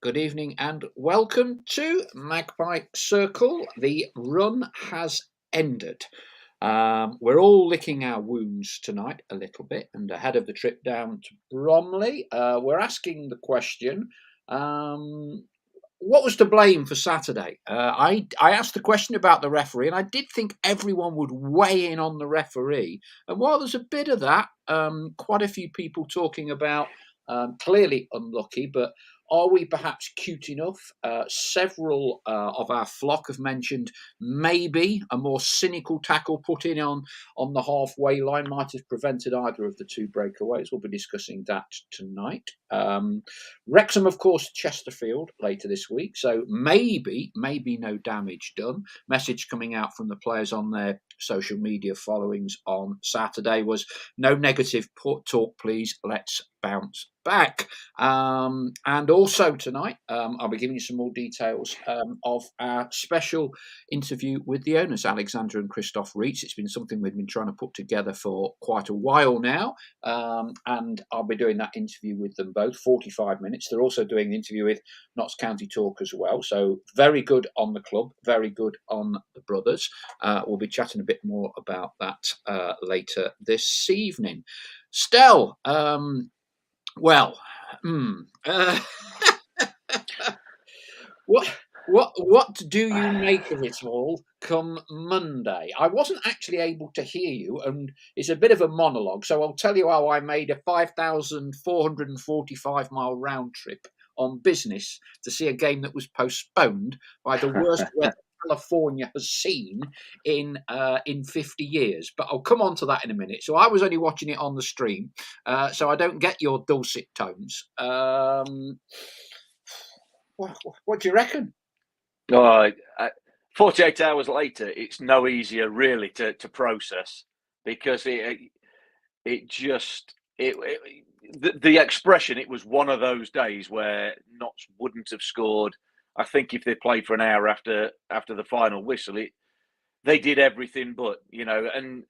good evening, and welcome to Magpie Circle. The run has ended. We're all licking our wounds tonight a little bit, and ahead of the trip down to Bromley, we're asking the question: what was to blame for Saturday? I asked the question about the referee, and I did think everyone would weigh in on the referee. And while there's a bit of that, quite a few people talking about clearly unlucky, but are we perhaps cute enough? Several of our flock have mentioned maybe a more cynical tackle put in on the halfway line might have prevented either of the two breakaways. We'll be discussing that tonight. Wrexham, of course, Chesterfield later this week, so maybe no damage done. Message coming out from the players on their social media followings on Saturday was no negative talk, please. Let's bounce back. And also tonight, I'll be giving you some more details of our special interview with the owners, Alexander and Christoph Reitz. It's been something we've been trying to put together for quite a while now, and I'll be doing that interview with them both, 45 minutes. They're also doing the interview with Notts County Talk as well, so very good on the club, very good on the brothers. We'll be chatting a bit more about that later this evening. Stell, well, what do you make of it all come Monday? I wasn't actually able to hear you, and it's a bit of a monologue, so I'll tell you how I made a 5,445-mile round trip on business to see a game that was postponed by the worst weather California has seen in 50 years. But I'll come on to that in a minute. So I was only watching it on the stream, so I don't get your dulcet tones. What do you reckon? 48 hours later, it's no easier really to process, because the expression, it was one of those days where Notts wouldn't have scored. I think if they played for an hour after the final whistle, they did everything but, and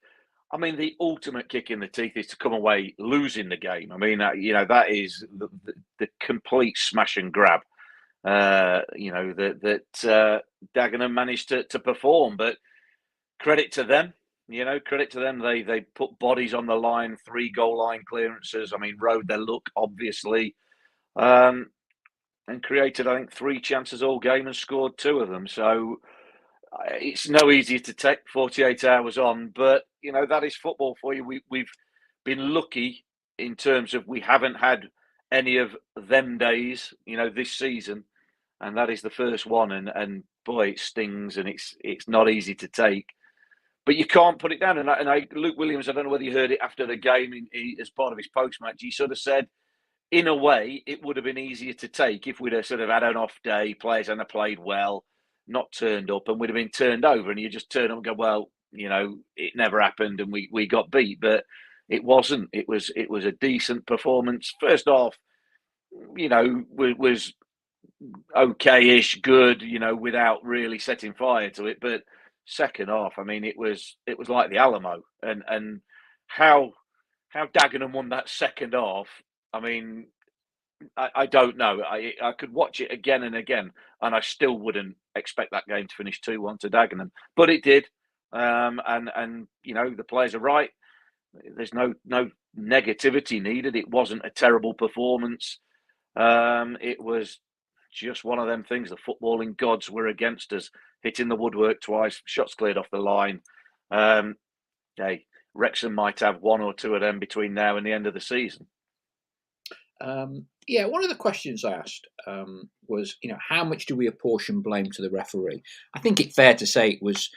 I mean, the ultimate kick in the teeth is to come away losing the game. I mean, that is the complete smash and grab. That Dagenham managed to perform, but credit to them. They put bodies on the line, 3 goal line clearances. I mean, rode their luck, obviously, and created, I think, 3 chances all game and scored 2 of them. So it's no easier to take 48 hours on, but that is football for you. We've been lucky in terms of we haven't had any of them days, this season, and that is the first one. And boy, it stings, and it's not easy to take. But you can't put it down. And Luke Williams, I don't know whether you heard it after the game as part of his post-match, he sort of said, in a way, it would have been easier to take if we'd have sort of had an off day, players hadn't played well, not turned up, and we'd have been turned over, and you just turn up and go, well, it never happened, and we got beat. But it wasn't. It was a decent performance. First half, was okay-ish, good, without really setting fire to it. But second half, I mean, it was like the Alamo, and how Dagenham won that second half. I mean, I don't know. I could watch it again and again, and I still wouldn't expect that game to finish 2-1 to Dagenham, but it did. And the players are right. There's no negativity needed. It wasn't a terrible performance. It was just one of them things. The footballing gods were against us, hitting the woodwork twice, shots cleared off the line. Hey, Wrexham might have 1 or 2 of them between now and the end of the season. One of the questions I asked was, how much do we apportion blame to the referee? I think it's fair to say it was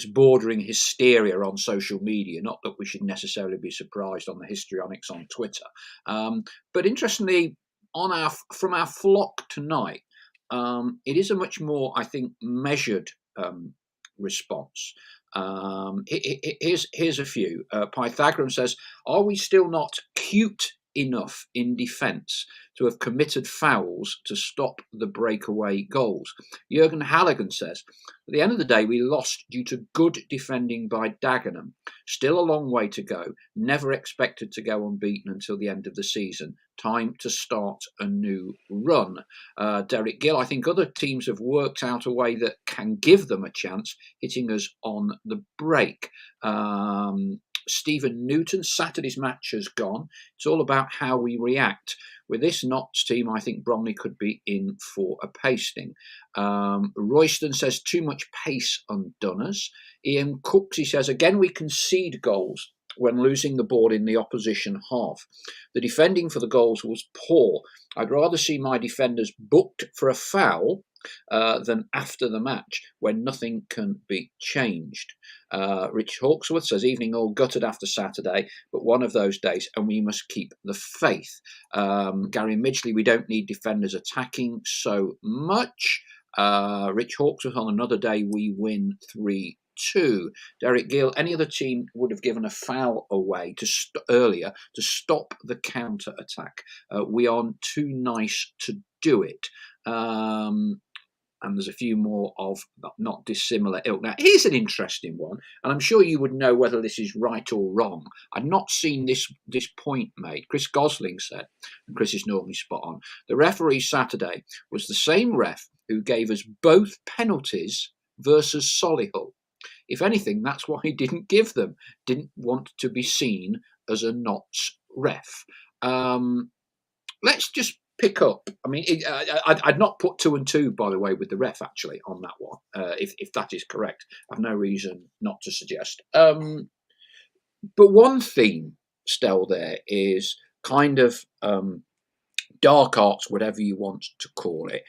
bordering hysteria on social media. Not that we should necessarily be surprised on the histrionics on Twitter, but interestingly, from our flock tonight, it is a much more, I think, measured response. Here's a few. Pythagorean says, "Are we still not cute enough in defence to have committed fouls to stop the breakaway goals. Jurgen Halligan says, at the end of the day, we lost due to good defending by Dagenham. Still a long way to go. Never expected to go unbeaten until the end of the season. Time to start a new run. Derek Gill, I think other teams have worked out a way that can give them a chance, hitting us on the break. Stephen Newton, Saturday's match has gone. It's all about how we react. With this Notts team, I think Bromley could be in for a pasting. Royston says too much pace undone us. Ian Cooks, he says, again we concede goals when losing the ball in the opposition half. The defending for the goals was poor. I'd rather see my defenders booked for a foul than after the match when nothing can be changed. Rich Hawksworth says, evening all gutted after Saturday, but one of those days and we must keep the faith. Gary Midgley, we don't need defenders attacking so much. Rich Hawksworth, on another day we win 3-2. Derek Gill, any other team would have given a foul away earlier to stop the counter attack. We aren't too nice to do it. And there's a few more of not dissimilar ilk. Now, here's an interesting one, and I'm sure you would know whether this is right or wrong. I've not seen this point made. Chris Gosling said, and Chris is normally spot on, the referee Saturday was the same ref who gave us both penalties versus Solihull. If anything, that's why he didn't give them. Didn't want to be seen as a Notts ref. Let's just pick up. I mean, I'd not put 2 and 2, by the way, with the ref actually on that one. If that is correct, I've no reason not to suggest. But one theme, Stell, there is kind of dark arts, whatever you want to call it.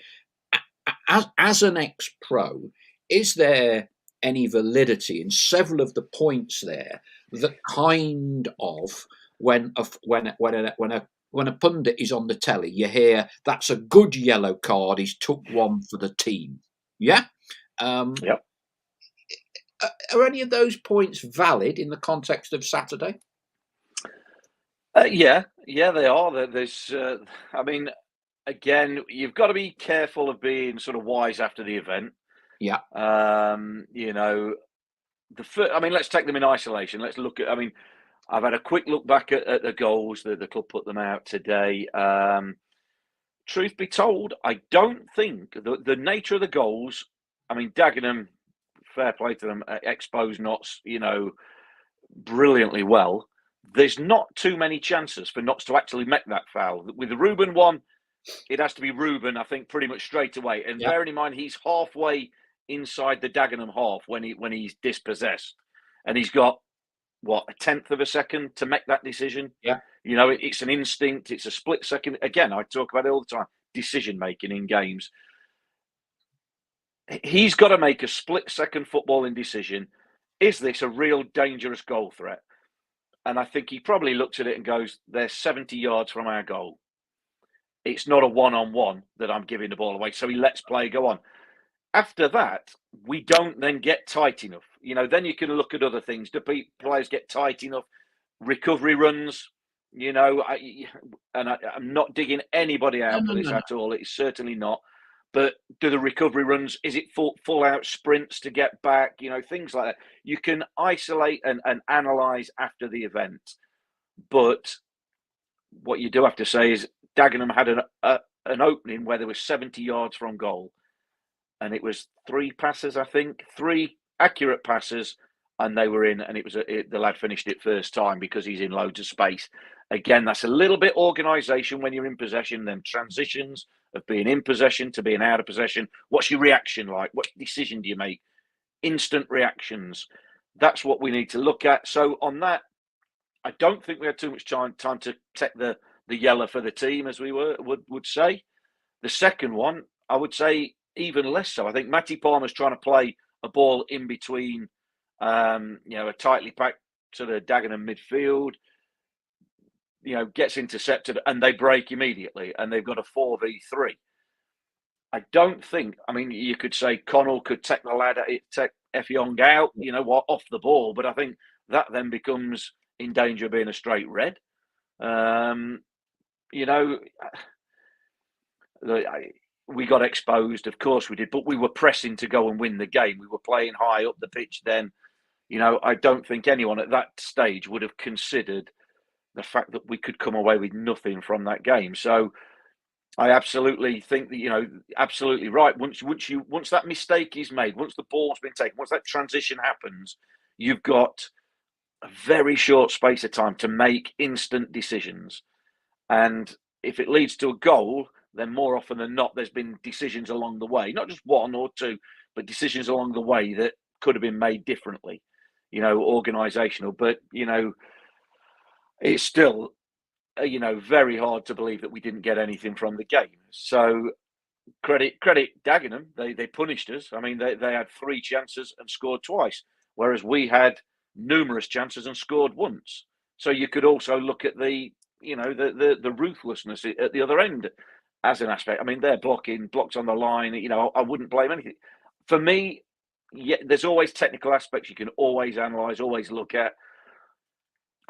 As an ex-pro, is there any validity in several of the points there that kind of when a pundit is on the telly, you hear that's a good yellow card. He's took one for the team. Yeah. Yep. Are any of those points valid in the context of Saturday? Yeah, they are. There's, I mean, again, you've got to be careful of being sort of wise after the event. Yeah. You know, I mean, let's take them in isolation. Let's look at. I mean, I've had a quick look back at the goals that the club put them out today. Truth be told, I don't think the nature of the goals. I mean, Dagenham, fair play to them, exposed Notts, brilliantly well. There's not too many chances for Notts to actually make that foul. With the Ruben one, it has to be Ruben, I think, pretty much straight away. And bearing in mind, he's halfway inside the Dagenham half when he's dispossessed, and he's got what, a tenth of a second to make that decision. Yeah. It's an instinct. It's a split second. Again, I talk about it all the time. Decision making in games. He's got to make a split second footballing decision. Is this a real dangerous goal threat? And I think he probably looks at it and goes, they're 70 yards from our goal. It's not a one-on-one that I'm giving the ball away. So he lets play go on. After that, we don't then get tight enough. Then you can look at other things. Do players get tight enough? Recovery runs, I'm not digging anybody out for this at all. It's certainly not. But do the recovery runs, is it full out sprints to get back? Things like that. You can isolate and analyse after the event. But what you do have to say is Dagenham had an opening where there was 70 yards from goal. And it was 3 passes, I think, 3 accurate passes, and they were in. And the lad finished it first time because he's in loads of space. Again, that's a little bit organisation when you're in possession. Then transitions of being in possession to being out of possession. What's your reaction like? What decision do you make? Instant reactions. That's what we need to look at. So on that, I don't think we had too much time to take the yellow for the team, as we would say. The second one, I would say, even less so. I think Matty Palmer's trying to play a ball in between, a tightly packed sort of Dagenham midfield, gets intercepted and they break immediately and they've got a 4v3. I don't think, you could say Connell could take the lad, take Effiong out, off the ball, but I think that then becomes in danger of being a straight red. you know, we got exposed, of course we did, but we were pressing to go and win the game. We were playing high up the pitch then. I don't think anyone at that stage would have considered the fact that we could come away with nothing from that game. So I absolutely think that, absolutely right. Once that mistake is made, once the ball's been taken, once that transition happens, you've got a very short space of time to make instant decisions. And if it leads to a goal, then more often than not, there's been decisions along the way, not just one or two, but decisions along the way that could have been made differently, organisational. But, it's still, very hard to believe that we didn't get anything from the game. So credit Dagenham, they punished us. I mean, they had 3 chances and scored twice, whereas we had numerous chances and scored once. So you could also look at the ruthlessness at the other end as an aspect. I mean, they're blocks on the line. I wouldn't blame anything. For me, yeah, there's always technical aspects you can always analyse, always look at.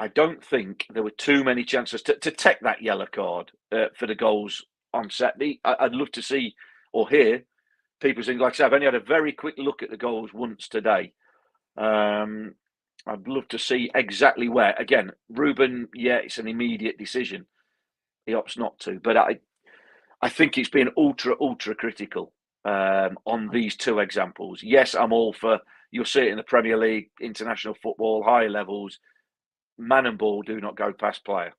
I don't think there were too many chances to take that yellow card for the goals on Saturday. I'd love to see or hear people saying, like I said, I've only had a very quick look at the goals once today. I'd love to see exactly where. Again, Ruben, yeah, it's an immediate decision. He opts not to, but I think it's been ultra critical on these 2 examples. Yes, I'm all for. You'll see it in the Premier League, international football, high levels. Man and ball do not go past player.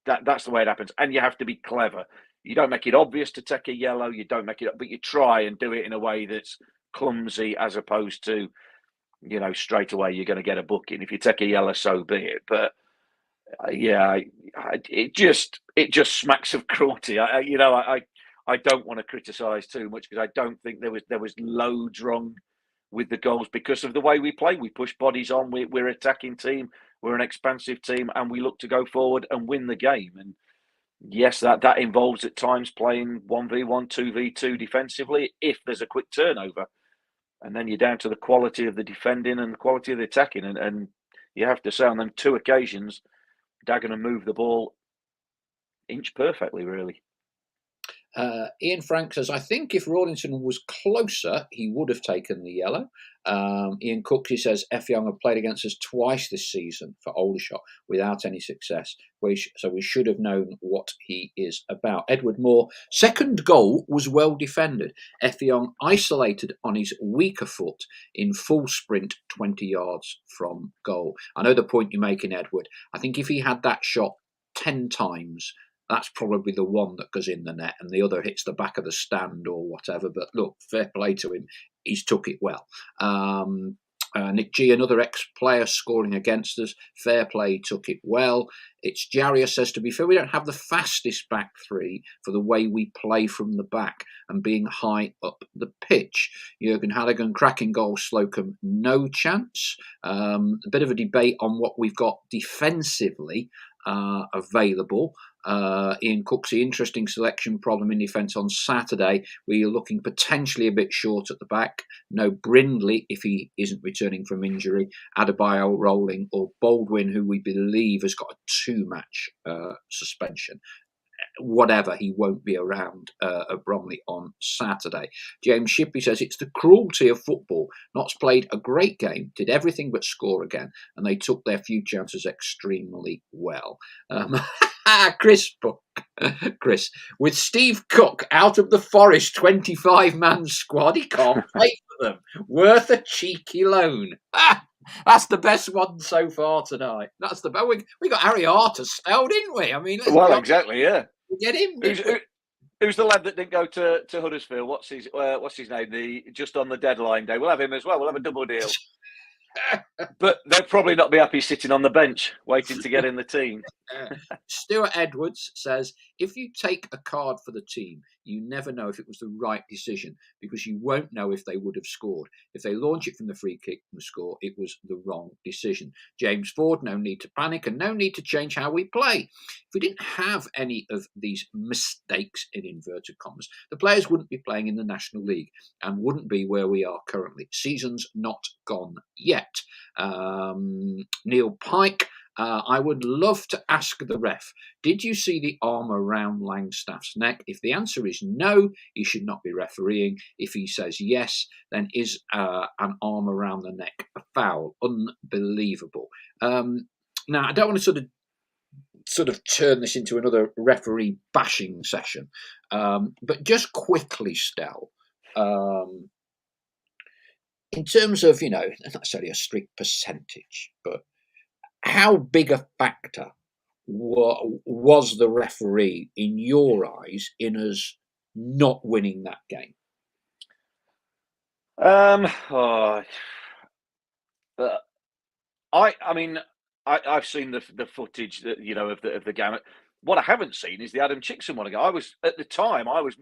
That's the way it happens, and you have to be clever. You don't make it obvious to take a yellow. You don't make it, but you try and do it in a way that's clumsy, as opposed to, straight away you're going to get a booking. If you take a yellow, so be it. But it just smacks of cruelty. I don't want to criticise too much, because I don't think there was loads wrong with the goals because of the way we play. We push bodies on. We're an attacking team. We're an expansive team, and we look to go forward and win the game. And yes, that involves at times playing 1v1, 2v2 defensively if there's a quick turnover. And then you're down to the quality of the defending and the quality of the attacking. And you have to say on them 2 occasions, Dagenham moved the ball inch perfectly, really. Ian Frank says, I think if Rawlinson was closer, he would have taken the yellow. Ian Cooksey says, F. Young have played against us twice this season for Aldershot without any success. So we should have known what he is about. Edward Moore, second goal was well defended. F. Young isolated on his weaker foot in full sprint 20 yards from goal. I know the point you're making, Edward. I think if he had that shot 10 times, that's probably the one that goes in the net and the other hits the back of the stand or whatever. But look, fair play to him. He's took it well. Nick G, another ex-player scoring against us. Fair play, took it well. It's Jaria says, to be fair, we don't have the fastest back 3 for the way we play from the back and being high up the pitch. Jurgen Halligan, cracking goal. Slocum, no chance. A bit of a debate on what we've got defensively available. Ian Cooksey, interesting selection problem in defence on Saturday. We're looking potentially a bit short at the back. No Brindley if he isn't returning from injury. Adebayo, Rolling, or Baldwin, who we believe has got a 2-match suspension. Whatever, he won't be around at Bromley on Saturday. James Shippey says, it's the cruelty of football. Notts played a great game, did everything but score again, and they took their few chances extremely well. Chris, with Steve Cook out of the Forest 25-man squad, he can't play for them. Worth a cheeky loan. That's the best one so far tonight. That's the best. We got Harry Arter still, didn't we? I mean, exactly, yeah. Get him. Who's the lad that didn't go to Huddersfield? What's his name? Just on the deadline day. We'll have him as well. We'll have a double deal. But they'll probably not be happy sitting on the bench waiting to get in the team. Stuart Edwards says, if you take a card for the team, you never know if it was the right decision because you won't know if they would have scored. If they launch it from the free kick and score, it was the wrong decision. James Ford, no need to panic and no need to change how we play. If we didn't have any of these mistakes in inverted commas, the players wouldn't be playing in the National League and wouldn't be where we are currently. Season's not gone yet. Neil Pike, I would love to ask the ref, did you see the arm around Langstaff's neck? If the answer is no, he should not be refereeing. If he says yes, then is an arm around the neck a foul? Unbelievable. Now, I don't want to sort of turn this into another referee bashing session, but just quickly, Stell, in terms of, not necessarily a strict percentage, but how big a factor was the referee in your eyes in us not winning that game? I mean, I've seen the footage that of the game. What I haven't seen is the Adam Chickson one. I was at the time I was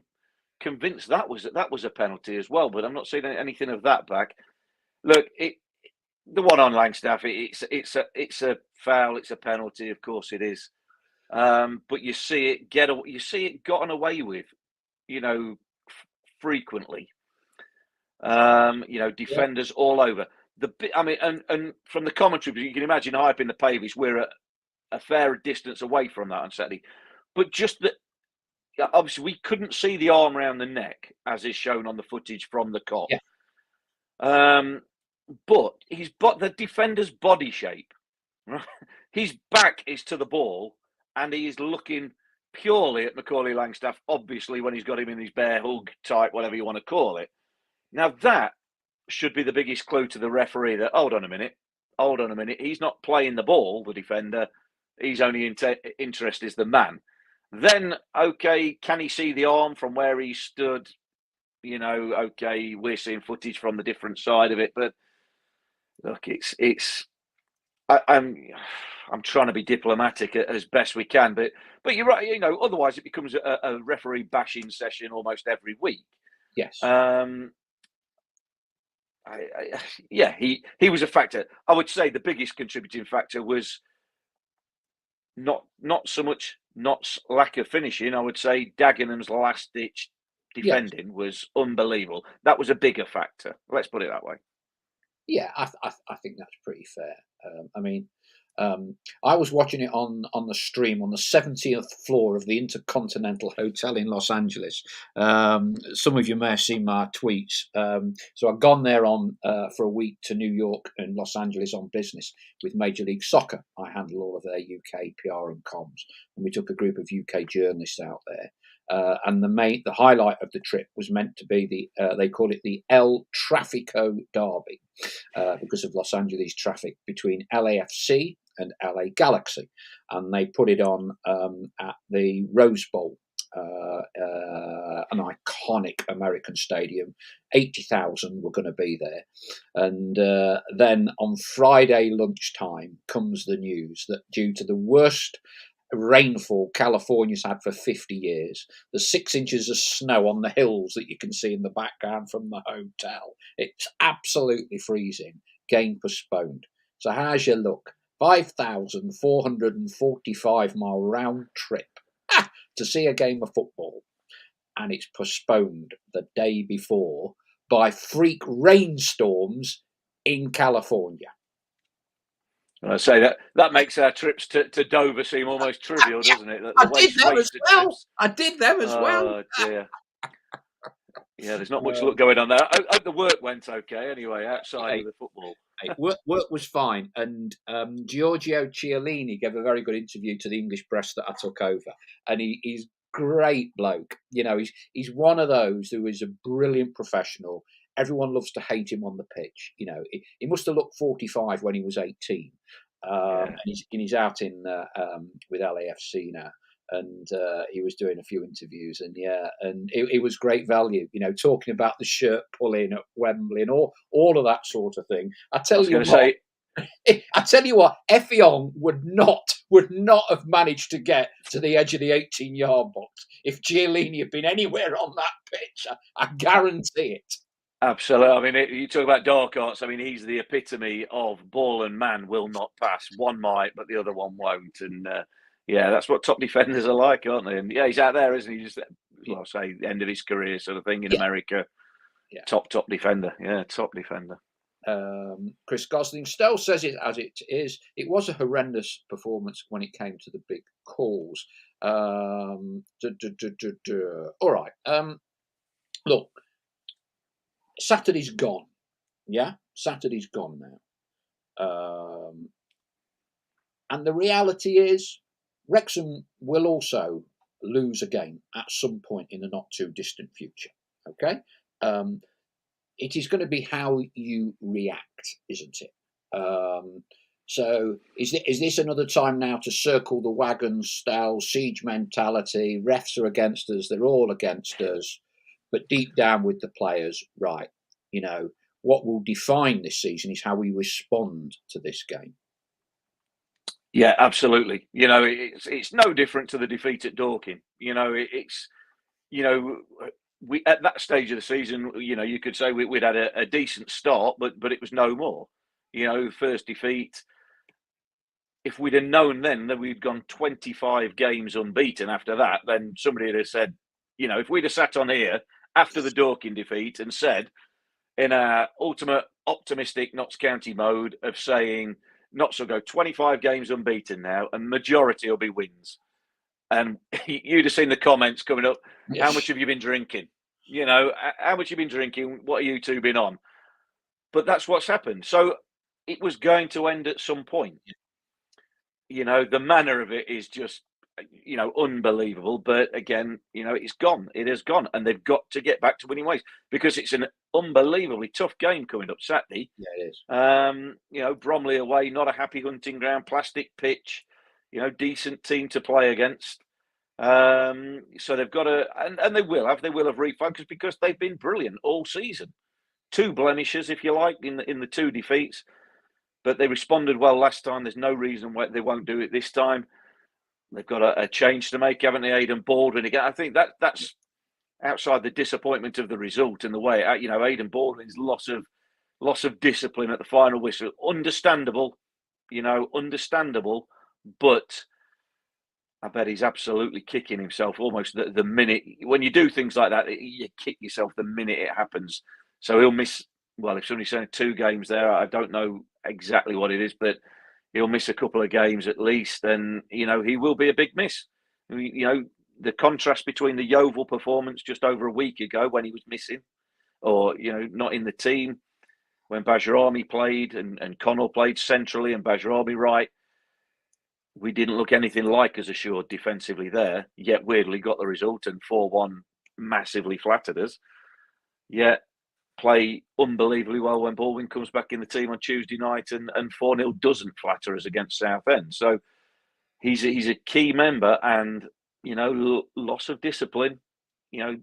convinced that was a penalty as well, but I'm not seeing anything of that back. Look, the one on Langstaff, it's a foul, it's a penalty, of course it is. But you see it gotten away with, frequently. Defenders all over. And from the commentary, you can imagine hyping the Pavies. We're at a fair distance away from that on Saturday, but just that. Obviously, we couldn't see the arm around the neck as is shown on the footage from the cop. Yeah. But the defender's body shape, right? His back is to the ball, and he is looking purely at Macaulay Langstaff. Obviously, when he's got him in his bear hug type, whatever you want to call it. Now that should be the biggest clue to the referee that hold on a minute. He's not playing the ball, the defender. He's only interested as the man. Then, okay, can he see the arm from where he stood? Okay, we're seeing footage from the different side of it, but look, I'm trying to be diplomatic as best we can, but you're right. Otherwise it becomes a referee bashing session almost every week. Yes. He was a factor. I would say the biggest contributing factor was not so much lack of finishing. I would say Dagenham's last ditch defending was unbelievable. That was a bigger factor. Let's put it that way. Yeah, I think that's pretty fair. I was watching it on the stream on the 70th floor of the Intercontinental Hotel in Los Angeles. Some of you may have seen my tweets. So I've gone there for a week to New York and Los Angeles on business with Major League Soccer. I handle all of their UK PR and comms, and we took a group of UK journalists out there. And the highlight of the trip was meant to be they call it the El Trafico Derby because of Los Angeles traffic between LAFC and LA Galaxy, and they put it on at the Rose Bowl, an iconic American stadium. 80,000 were going to be there, and then on Friday lunchtime comes the news that due to the worst rainfall California's had for 50 years, the 6 inches of snow on the hills that you can see in the background from the hotel, it's absolutely freezing. Game postponed. So how's your look? 5,445-mile round trip to see a game of football, and it's postponed the day before by freak rainstorms in California. I say that makes our trips to Dover seem almost trivial, doesn't it? I did them as well. Oh dear. Yeah, there's not much luck going on there. I hope the work went okay anyway, outside of the football. Work was fine, and Giorgio Chiellini gave a very good interview to the English press that I took over, and he's great bloke. He's one of those who is a brilliant professional. Everyone loves to hate him on the pitch. He must have looked 45 when he was 18, and he's out with LAFC now. And he was doing a few interviews, and it was great value. Talking about the shirt pulling at Wembley and all of that sort of thing. I tell you what, Effiong would not have managed to get to the edge of the 18-yard box if Chiellini had been anywhere on that pitch. I guarantee it. Absolutely. I mean, you talk about dark arts. I mean, he's the epitome of ball and man will not pass. One might, but the other one won't. And that's what top defenders are like, aren't they? And he's out there, isn't he? Just, say, the end of his career sort of thing in America. Yeah. Top defender. Yeah, top defender. Chris Gosling still says it as it is. It was a horrendous performance when it came to the big calls. All right. Look, Saturday's gone. Yeah, Saturday's gone now. And the reality is, Wrexham will also lose a game at some point in the not too distant future. Okay. It is going to be how you react, isn't it? So is this another time now to circle the wagons style, siege mentality? Refs are against us, they're all against us. But deep down with the players, right, what will define this season is how we respond to this game. Yeah, absolutely. It's no different to the defeat at Dorking. We at that stage of the season, you could say we'd had a decent start, but it was no more. First defeat. If we'd have known then that we'd gone 25 games unbeaten after that, then somebody would have said, if we'd have sat on here after the Dorking defeat and said, in our ultimate optimistic Notts County mode of saying, Notts will go 25 games unbeaten now, and majority will be wins. And you'd have seen the comments coming up. Yes. How much have you been drinking? How much have you been drinking? What are you two been on? But that's what's happened. So it was going to end at some point. The manner of it is just, unbelievable. But again, it's gone. It has gone. And they've got to get back to winning ways because it's an unbelievably tough game coming up Saturday. Yeah, it is. Bromley away, not a happy hunting ground, plastic pitch, decent team to play against. So they've got to, and they will have refocused because they've been brilliant all season. 2 blemishes, if you like, in the 2 defeats, but they responded well last time. There's no reason why they won't do it this time. They've got a change to make, haven't they? Aidan Baldwin again. I think that's outside the disappointment of the result and the way, Aidan Baldwin's loss of discipline at the final whistle. Understandable, understandable, but I bet he's absolutely kicking himself almost the minute. When you do things like that, you kick yourself the minute it happens. So he'll miss, well, if somebody's saying 2 games there, I don't know exactly what it is, but he'll miss a couple of games at least. And, he will be a big miss. The contrast between the Yeovil performance just over a week ago when he was missing or, not in the team, when Bajrami played and Connell played centrally and Bajrami right, we didn't look anything like as assured defensively there, yet weirdly got the result and 4-1 massively flattered us. Yet play unbelievably well when Baldwin comes back in the team on Tuesday night and 4-0 doesn't flatter us against Southend. So he's a key member and, loss of discipline,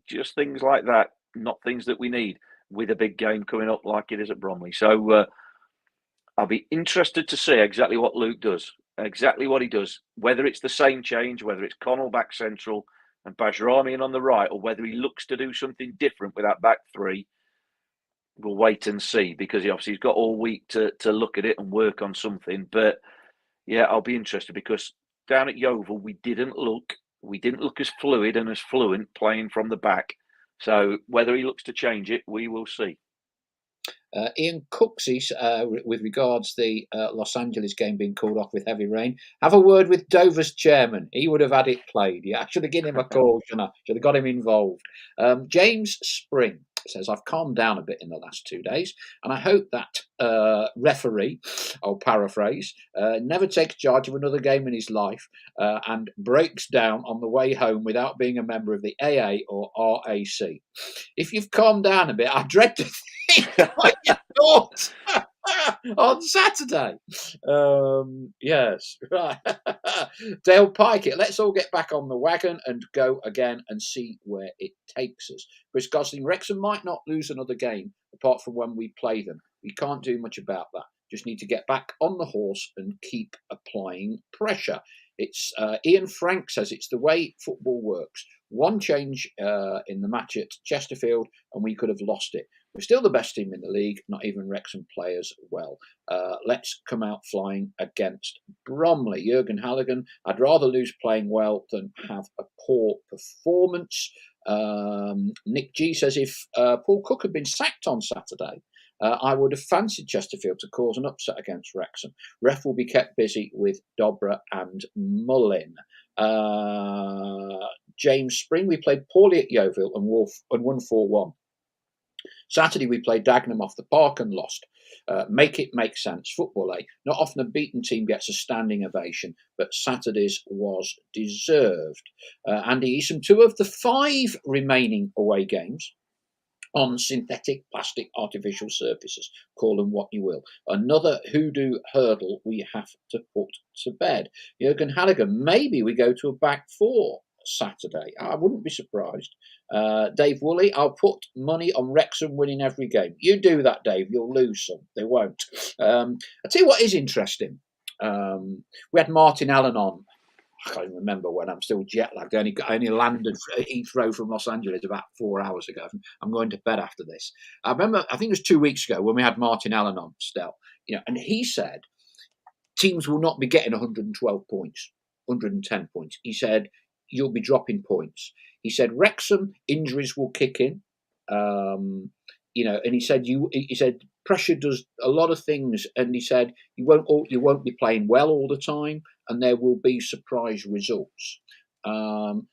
just things like that, not things that we need with a big game coming up like it is at Bromley. So I'll be interested to see exactly what Luke does. Exactly what he does, whether it's the same change, whether it's Connell back central and Bajrami in on the right, or whether he looks to do something different with that back 3, we'll wait and see because he's got all week to look at it and work on something. But yeah, I'll be interested because down at Yeovil, we didn't look as fluid and as fluent playing from the back. So whether he looks to change it, we will see. Ian Cooksey, with regards the Los Angeles game being called off with heavy rain, have a word with Dover's chairman. He would have had it played. Yeah, I should have given him a call, shouldn't I? Should have got him involved. James Spring says, I've calmed down a bit in the last 2 days, and I hope that referee, I'll paraphrase, never takes charge of another game in his life and breaks down on the way home without being a member of the AA or RAC. If you've calmed down a bit, I dread to think what you thought on Saturday. Yes, right. Dale Pikett, let's all get back on the wagon and go again and see where it takes us. Chris Gosling, Wrexham might not lose another game apart from when we play them. We can't do much about that. Just need to get back on the horse and keep applying pressure. It's Ian Frank says it's the way football works. One change in the match at Chesterfield and we could have lost it. We're still the best team in the league, not even Wrexham players well. Let's come out flying against Bromley. Jurgen Halligan, I'd rather lose playing well than have a poor performance. Nick G says if Paul Cook had been sacked on Saturday, I would have fancied Chesterfield to cause an upset against Wrexham. Ref will be kept busy with Dobra and Mullin. James Spring, we played poorly at Yeovil and won 4-1. Saturday we played Dagenham off the park and lost. Make it make sense. Football, eh? Not often a beaten team gets a standing ovation, but Saturday's was deserved. Andy Eason, 2 of the 5 remaining away games on synthetic, plastic, artificial surfaces. Call them what you will. Another hoodoo hurdle we have to put to bed. Jurgen Halligan, maybe we go to a back 4 Saturday. I wouldn't be surprised. Dave Woolley, I'll put money on Wrexham winning every game. You do that, Dave. You'll lose some. They won't. I'll tell you what is interesting. We had Martin Allen on. I can't even remember when. I'm still jet lagged. I only landed at Heathrow from Los Angeles about 4 hours ago. I'm going to bed after this. I remember, I think it was 2 weeks ago when we had Martin Allen on, Stell, and he said teams will not be getting 112 points, 110 points. He said you'll be dropping points. He said Wrexham injuries will kick in, and he said pressure does a lot of things, and he said you won't be playing well all the time, and there will be surprise results. Over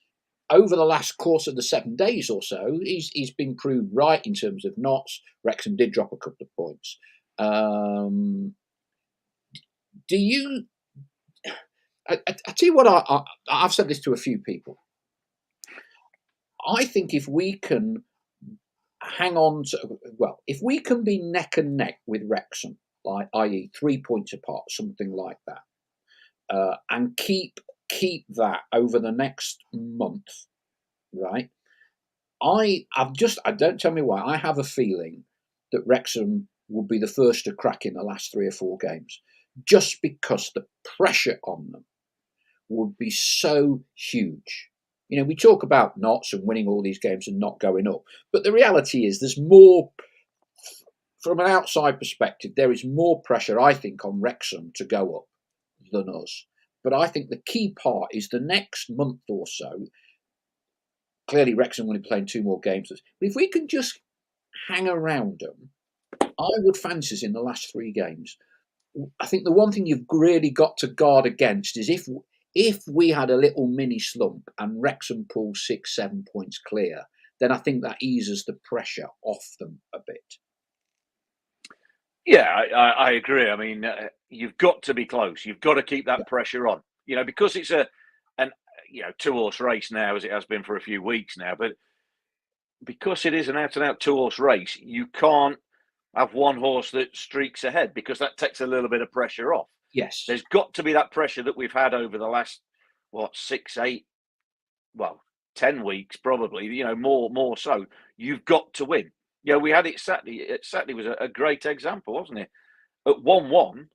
the last course of the 7 days or so, he's been proved right in terms of knots. Wrexham did drop a couple of points. Do you? I tell you what, I've said this to a few people. I think if we can hang on to, if we can be neck and neck with Wrexham, i.e. 3 points apart, something like that, and keep that over the next month, right? Don't tell me why, I have a feeling that Wrexham will be the first to crack in the last 3 or 4 games, just because the pressure on them would be so huge. We talk about knots and winning all these games and not going up, but the reality is there's more, from an outside perspective, there is more pressure, I think, on Wrexham to go up than us. But I think the key part is the next month or so. Clearly, Wrexham will be playing 2 more games. But if we can just hang around them, I would fancy us in the last 3 games. I think the one thing you've really got to guard against is if we had a little mini slump and Wrexham pulls 6-7 points clear, then I think that eases the pressure off them a bit. Yeah, I agree. I mean, you've got to be close. You've got to keep that pressure on. Because it's an 2-horse race now, as it has been for a few weeks now. But because it is an out-and-out 2-horse race, you can't have one horse that streaks ahead, because that takes a little bit of pressure off. Yes. There's got to be that pressure that we've had over the last, 6, 8, 10 weeks, probably, more so. You've got to win. We had it Saturday. Saturday was a great example, wasn't it? At 1-1,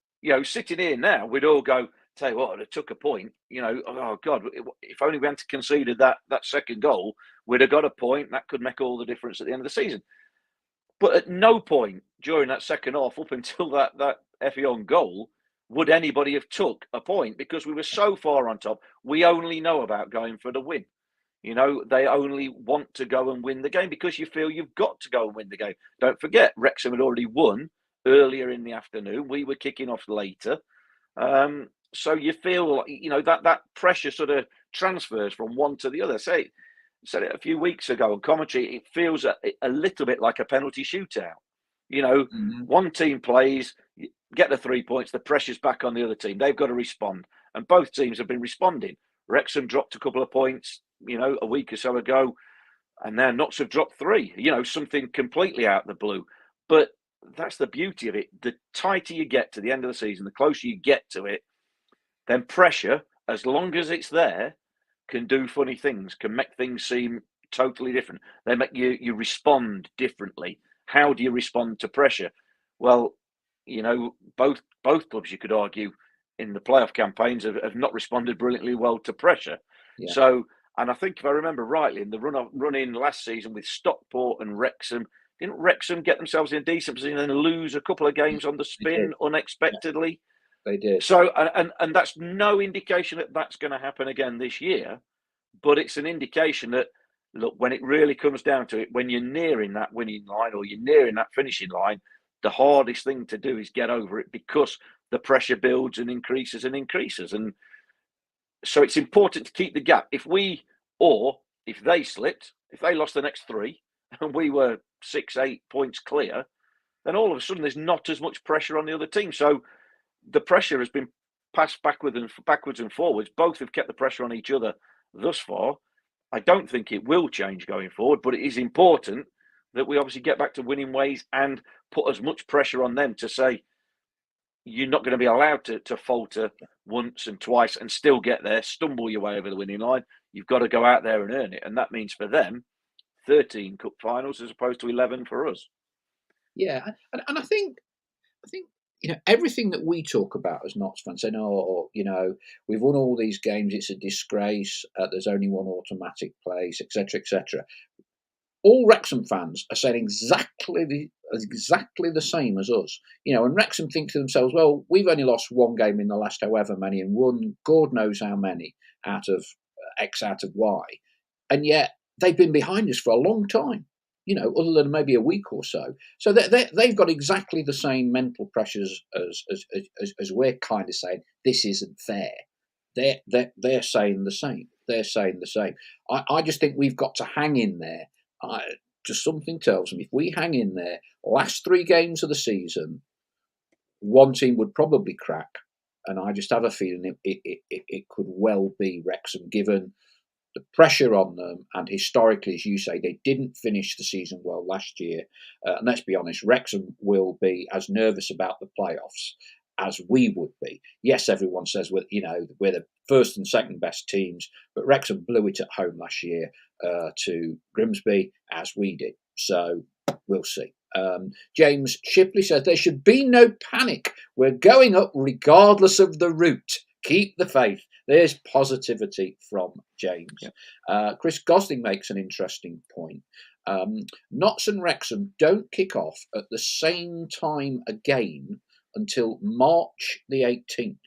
sitting here now, we'd all go, tell you what, it took a point. Oh, God, if only we hadn't conceded that second goal, we'd have got a point. That could make all the difference at the end of the season. But at no point during that second half, up until that Effie on goal, would anybody have took a point, because we were so far on top. We only know about going for the win. They only want to go and win the game because you feel you've got to go and win the game. Don't forget, Wrexham had already won earlier in the afternoon. We were kicking off later. So you feel like, that pressure sort of transfers from one to the other. I said it a few weeks ago on commentary, it feels a little bit like a penalty shootout. One team plays, get the 3 points, the pressure's back on the other team. They've got to respond. And both teams have been responding. Wrexham dropped a couple of points, a week or so ago, and now Notts have dropped 3, something completely out of the blue. But that's the beauty of it. The tighter you get to the end of the season, the closer you get to it, then pressure, as long as it's there, can do funny things, can make things seem totally different. They make you respond differently. How do you respond to pressure? Well, both clubs, you could argue, in the playoff campaigns have not responded brilliantly well to pressure. Yeah. So, and I think if I remember rightly, in the run in last season with Stockport and Wrexham, didn't Wrexham get themselves in a decent position and lose a couple of games on the spin unexpectedly? Yeah, they did. So, and that's no indication that that's going to happen again this year, but it's an indication that, look, when it really comes down to it, when you're nearing that winning line or you're nearing that finishing line, the hardest thing to do is get over it, because the pressure builds and increases and increases. And so it's important to keep the gap. If they slipped, if they lost the next three and we were 6, 8 points clear, then all of a sudden there's not as much pressure on the other team. So the pressure has been passed backwards and forwards. Both have kept the pressure on each other thus far. I don't think it will change going forward, but it is important that we obviously get back to winning ways and put as much pressure on them to say, you're not going to be allowed to falter once and twice and still get there, stumble your way over the winning line. You've got to go out there and earn it. And that means for them, 13 cup finals as opposed to 11 for us. Yeah, and I think everything that we talk about as Notts fans, saying, "Oh, we've won all these games. It's a disgrace. There's only one automatic place, etc., etc." All Wrexham fans are saying exactly the same as us. And Wrexham think to themselves, "Well, we've only lost one game in the last however many, and won God knows how many out of X out of Y, and yet they've been behind us for a long time." Other than maybe a week or so. So they've got exactly the same mental pressures as we're kind of saying, this isn't fair. They're saying the same. They're saying the same. I just think we've got to hang in there. Just something tells me if we hang in there, last 3 games of the season, one team would probably crack. And I just have a feeling it could well be Wrexham, given the pressure on them, and historically, as you say, they didn't finish the season well last year. And let's be honest, Wrexham will be as nervous about the playoffs as we would be. Yes, everyone says we're the first and second best teams, but Wrexham blew it at home last year to Grimsby, as we did. So we'll see. James Shipley says there should be no panic. We're going up regardless of the route. Keep the faith. There's positivity from James. Chris Gosling makes an interesting point. Notts and Wrexham don't kick off at the same time again until March the 18th.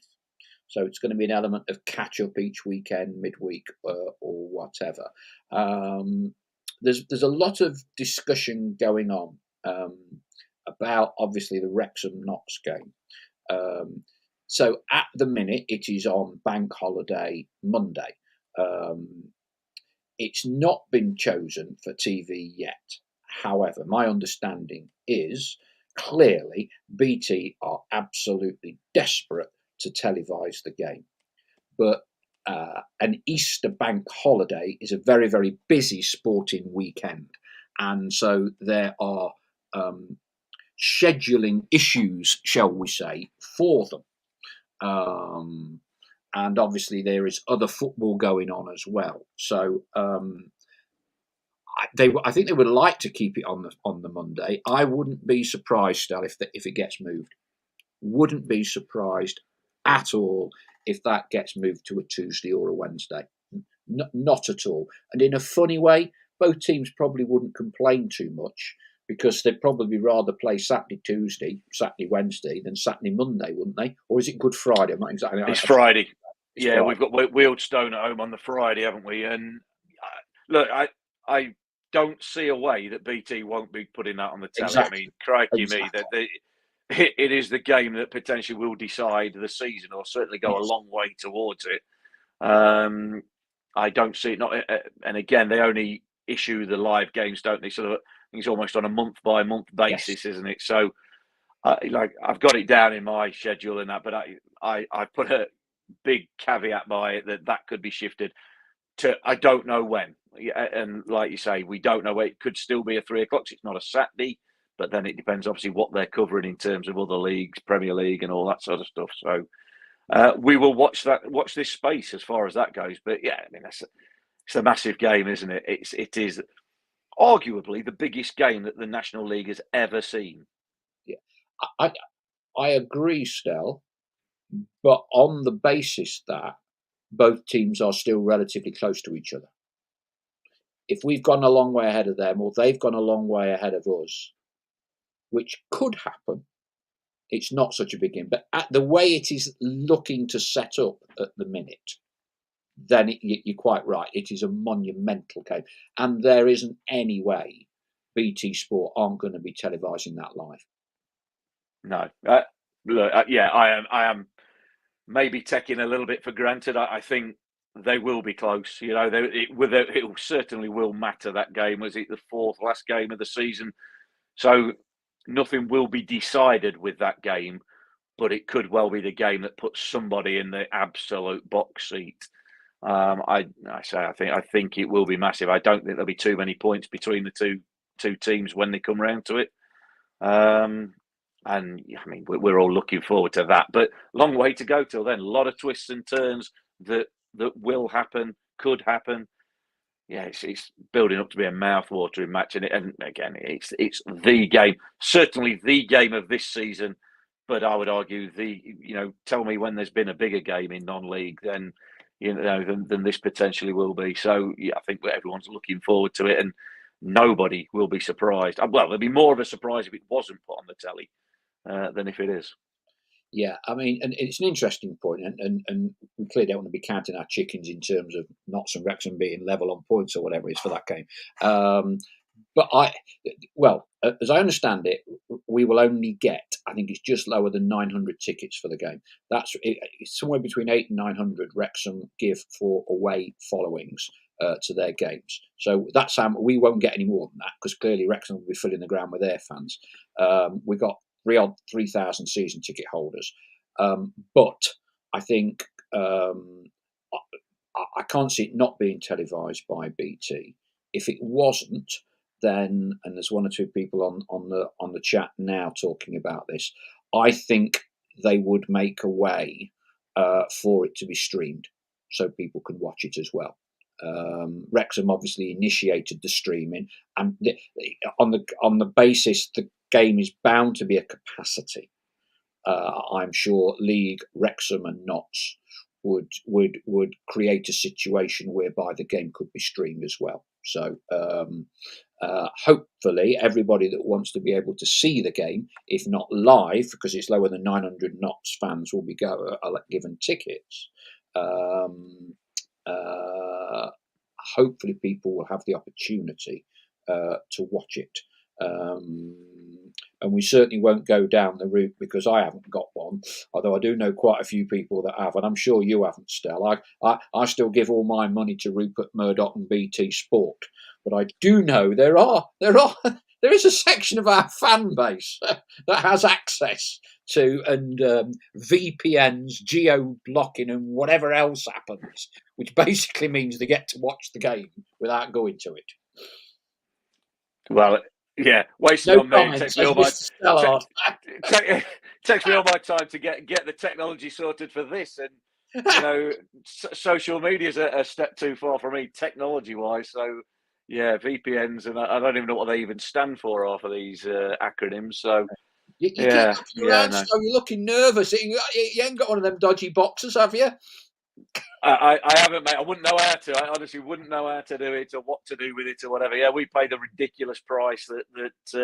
So it's going to be an element of catch up each weekend, midweek, or whatever. There's a lot of discussion going on about obviously the Wrexham Notts game. So at the minute, it is on Bank Holiday Monday. It's not been chosen for TV yet. However, my understanding is clearly BT are absolutely desperate to televise the game. But an Easter bank holiday is a very, very busy sporting weekend. And so there are scheduling issues, shall we say, for them. And obviously there is other football going on as well. So I think they would like to keep it on the Monday. I wouldn't be surprised, Stel, if it gets moved. Wouldn't be surprised at all if that gets moved to a Tuesday or a Wednesday. Not at all. And in a funny way, both teams probably wouldn't complain too much, because they'd probably rather play Saturday, Tuesday, Saturday, Wednesday than Saturday, Monday, wouldn't they? Or is it Good Friday? I'm not exactly. It's Friday. It's yeah, Friday. We've got Wealdstone at home on the Friday, haven't we? And look, I don't see a way that BT won't be putting that on the telly. Exactly. I mean, crikey Exactly. me, it is the game that potentially will decide the season, or certainly go a long way towards it. I don't see it not. And again, they only issue the live games, don't they? Sort of, I think it's almost on a month by month basis, Yes. isn't it? So, I've got it down in my schedule and that, but I put a big caveat by it that could be shifted to I don't know when. And like you say, we don't know. It could still be a 3 o'clock. It's not a Saturday, but then it depends obviously what they're covering in terms of other leagues, Premier League, and all that sort of stuff. So we will watch this space as far as that goes. But yeah, I mean it's a massive game, isn't it? It is arguably the biggest game that the National League has ever seen. Yeah, I agree, Stel, but on the basis that both teams are still relatively close to each other. If we've gone a long way ahead of them, or they've gone a long way ahead of us, which could happen, it's not such a big game. But at the way it is looking to set up at the minute, then you're quite right. It is a monumental game, and there isn't any way BT Sport aren't going to be televising that live. No. Look, yeah, I am maybe taking a little bit for granted. I think they will be close. You know, it certainly will matter. That game, was it the fourth last game of the season? So nothing will be decided with that game, but it could well be the game that puts somebody in the absolute box seat. I think it will be massive. I don't think there'll be too many points between the two teams when they come round to it. And I mean, we're all looking forward to that, but long way to go till then. A lot of twists and turns that will happen, could happen. Yeah, it's building up to be a mouth-watering match, and again, it's the game, certainly the game of this season. But I would argue tell me when there's been a bigger game in non-league than than this potentially will be. So yeah, I think everyone's looking forward to it, and nobody will be surprised. Well, there'd be more of a surprise if it wasn't put on the telly than if it is. Yeah, I mean, and it's an interesting point, and we clearly don't want to be counting our chickens in terms of Notts and Wrexham being level on points or whatever it is for that game. But as I understand it, we will only get, I think it's just lower than 900 tickets for the game. It's somewhere between 8 and 900 Wrexham give for away followings to their games. So that's how we won't get any more than that, because clearly Wrexham will be filling the ground with their fans. We got 3,000 season ticket holders. But I think I can't see it not being televised by BT. If it wasn't, then, and there's one or two people on the chat now talking about this, I think they would make a way for it to be streamed so people can watch it as well. Wrexham obviously initiated the streaming, and on the basis the game is bound to be a capacity. I'm sure League, Wrexham, and Notts would create a situation whereby the game could be streamed as well. So hopefully everybody that wants to be able to see the game, if not live, because it's lower than 900 Notts fans will be given tickets. Hopefully people will have the opportunity to watch it. And we certainly won't go down the route, because I haven't got one, although I do know quite a few people that have, and I'm sure you haven't, Stell. I still give all my money to Rupert Murdoch and BT Sport, but I do know there is a section of our fan base that has access to VPNs, geo-blocking, and whatever else happens, which basically means they get to watch the game without going to it. Well, yeah, wasting no on me. It takes me all my time to get the technology sorted for this, and social media is a step too far for me technology-wise. So, yeah, VPNs, and I don't even know what they even stand for half of these acronyms. So, you keep looking around, so you're looking nervous. You ain't got one of them dodgy boxes, have you? I haven't, mate. I wouldn't know how to. I honestly wouldn't know how to do it or what to do with it or whatever. Yeah, we paid a ridiculous price that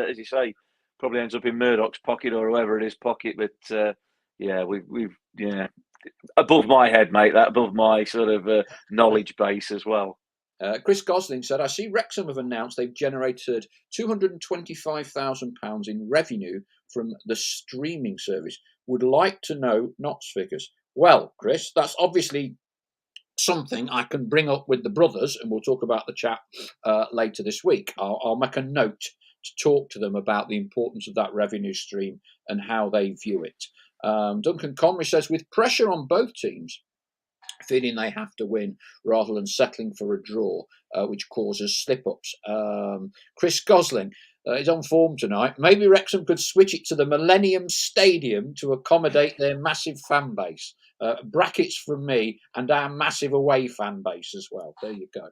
as you say, probably ends up in Murdoch's pocket or whoever it is pocket. But yeah, we've above my head, mate. That above my sort of knowledge base as well. Chris Gosling said, I see Wrexham have announced they've generated £225,000 in revenue from the streaming service. Would like to know Notts figures. Well, Chris, that's obviously something I can bring up with the brothers, and we'll talk about the chat later this week. I'll make a note to talk to them about the importance of that revenue stream and how they view it. Duncan Conry says, with pressure on both teams, feeling they have to win rather than settling for a draw, which causes slip-ups. Chris Gosling is on form tonight. Maybe Wrexham could switch it to the Millennium Stadium to accommodate their massive fan base. Brackets from me and our massive away fan base as well. There you go.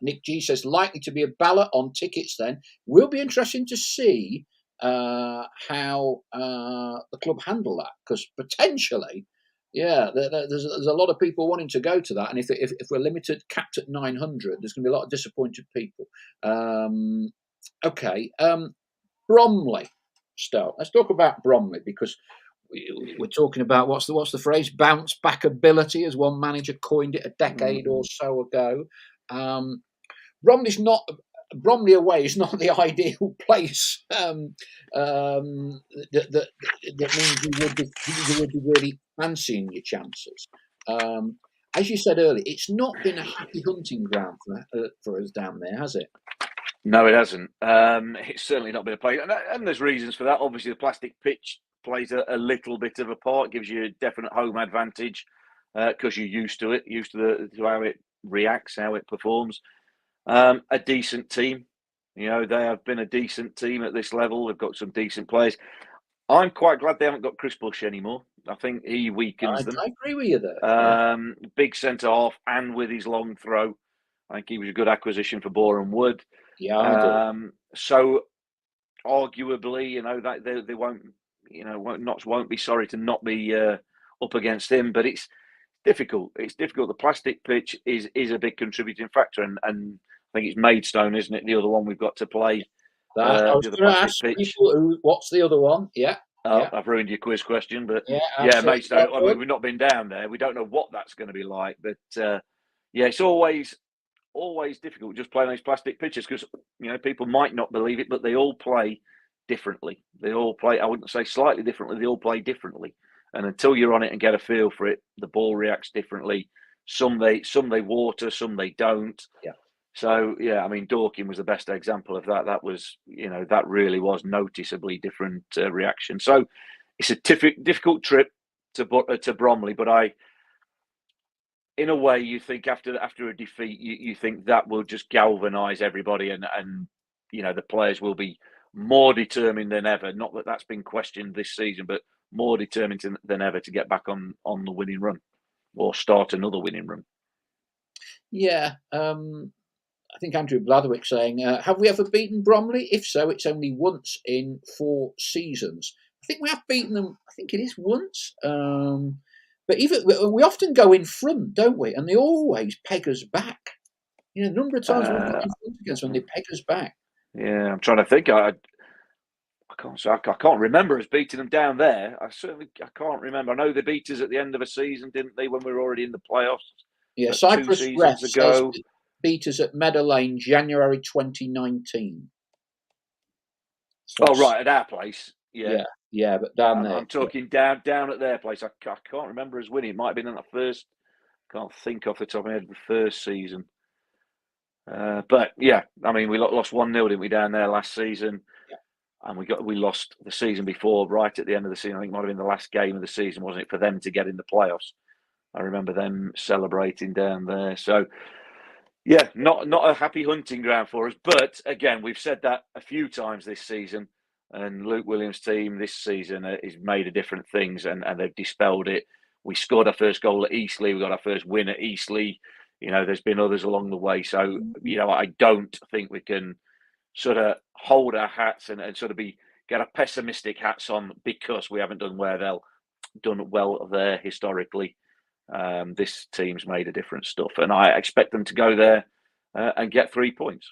Nick G says, likely to be a ballot on tickets then. Will be interesting to see how the club handle that, because potentially, yeah, there's a lot of people wanting to go to that, and if we're limited, capped at 900, there's going to be a lot of disappointed people. Okay, Bromley, Stowe. Let's talk about Bromley, because we're talking about what's the phrase, bounce back ability, as one manager coined it a decade or so ago. Bromley's not Bromley away is not the ideal place. That means you would be really fancying your chances. As you said earlier, it's not been a happy hunting ground for us down there, has it? No, it hasn't. It's certainly not been a play, and there's reasons for that. Obviously, the plastic pitch plays a little bit of a part, gives you a definite home advantage because you're used to it, to how it reacts, how it performs. A decent team, they have been a decent team at this level. They've got some decent players. I'm quite glad they haven't got Chris Bush anymore. I think he weakens them. I agree with you there. Yeah, Big centre half, and with his long throw, I think he was a good acquisition for Boreham Wood. yeah, I do. So arguably, that they won't be sorry to not be up against him, but it's difficult. It's difficult. The plastic pitch is a big contributing factor, and I think it's Maidstone, isn't it? The other one we've got to play. I was The other going to plastic ask pitch. people what's the other one? Yeah, Oh, yeah, I've ruined your quiz question, but yeah, yeah, absolutely. Maidstone. I mean, we've not been down there. We don't know what that's going to be like, but yeah, it's always difficult just playing those plastic pitches because people might not believe it, but they all play differently. They all play. I wouldn't say slightly differently. They all play differently, and until you're on it and get a feel for it, the ball reacts differently. Some they water, some they don't. Yeah. So yeah, I mean, Dorking was the best example of that. That was that really was noticeably different reaction. So it's a difficult trip to Bromley, but in a way, you think after a defeat, you think that will just galvanise everybody, and the players will be more determined than ever. Not that that's been questioned this season, but more determined than ever to get back on the winning run or start another winning run. Yeah. I think Andrew Blatherwick saying, "Have we ever beaten Bromley? If so, it's only once in 4 seasons." I think we have beaten them. I think it is once. But even we often go in front, don't we? And they always peg us back. A number of times we've got in front against them, and they peg us back. Yeah, I'm trying to think. I can't remember us beating them down there. I can't remember. I know they beat us at the end of a season, didn't they? When we were already in the playoffs. Yeah, But 2 Cyprus Ref seasons says ago. beat us at Meadow Lane, January 2019. Oh right, at our place. Yeah. Yeah, but down there. I'm talking down at their place. I can't remember us winning. It might have been in the first. Can't think off the top of my head the first season. But yeah, I mean, we lost 1-0, didn't we, down there last season? Yeah. And we lost the season before, right at the end of the season. I think it might have been the last game of the season, wasn't it, for them to get in the playoffs? I remember them celebrating down there. So yeah, not a happy hunting ground for us. But again, we've said that a few times this season. And Luke Williams' team this season has made a different things, and they've dispelled it. We scored our first goal at Eastleigh. We got our first win at Eastleigh. There's been others along the way. So, I don't think we can sort of hold our hats and sort of get a pessimistic hats on because we haven't done well there historically. This team's made a different stuff, and I expect them to go there and get 3 points.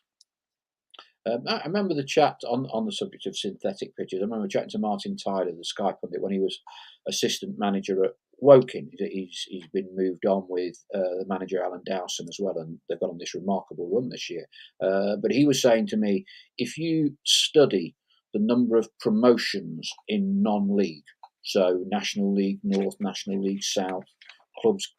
I remember the chat on the subject of synthetic pitches. I remember chatting to Martin Tyler, the Sky pundit, when he was assistant manager at Woking. He's been moved on with the manager Alan Dowson as well, and they've got on this remarkable run this year. But he was saying to me, if you study the number of promotions in non-league, so National League North, National League South, clubs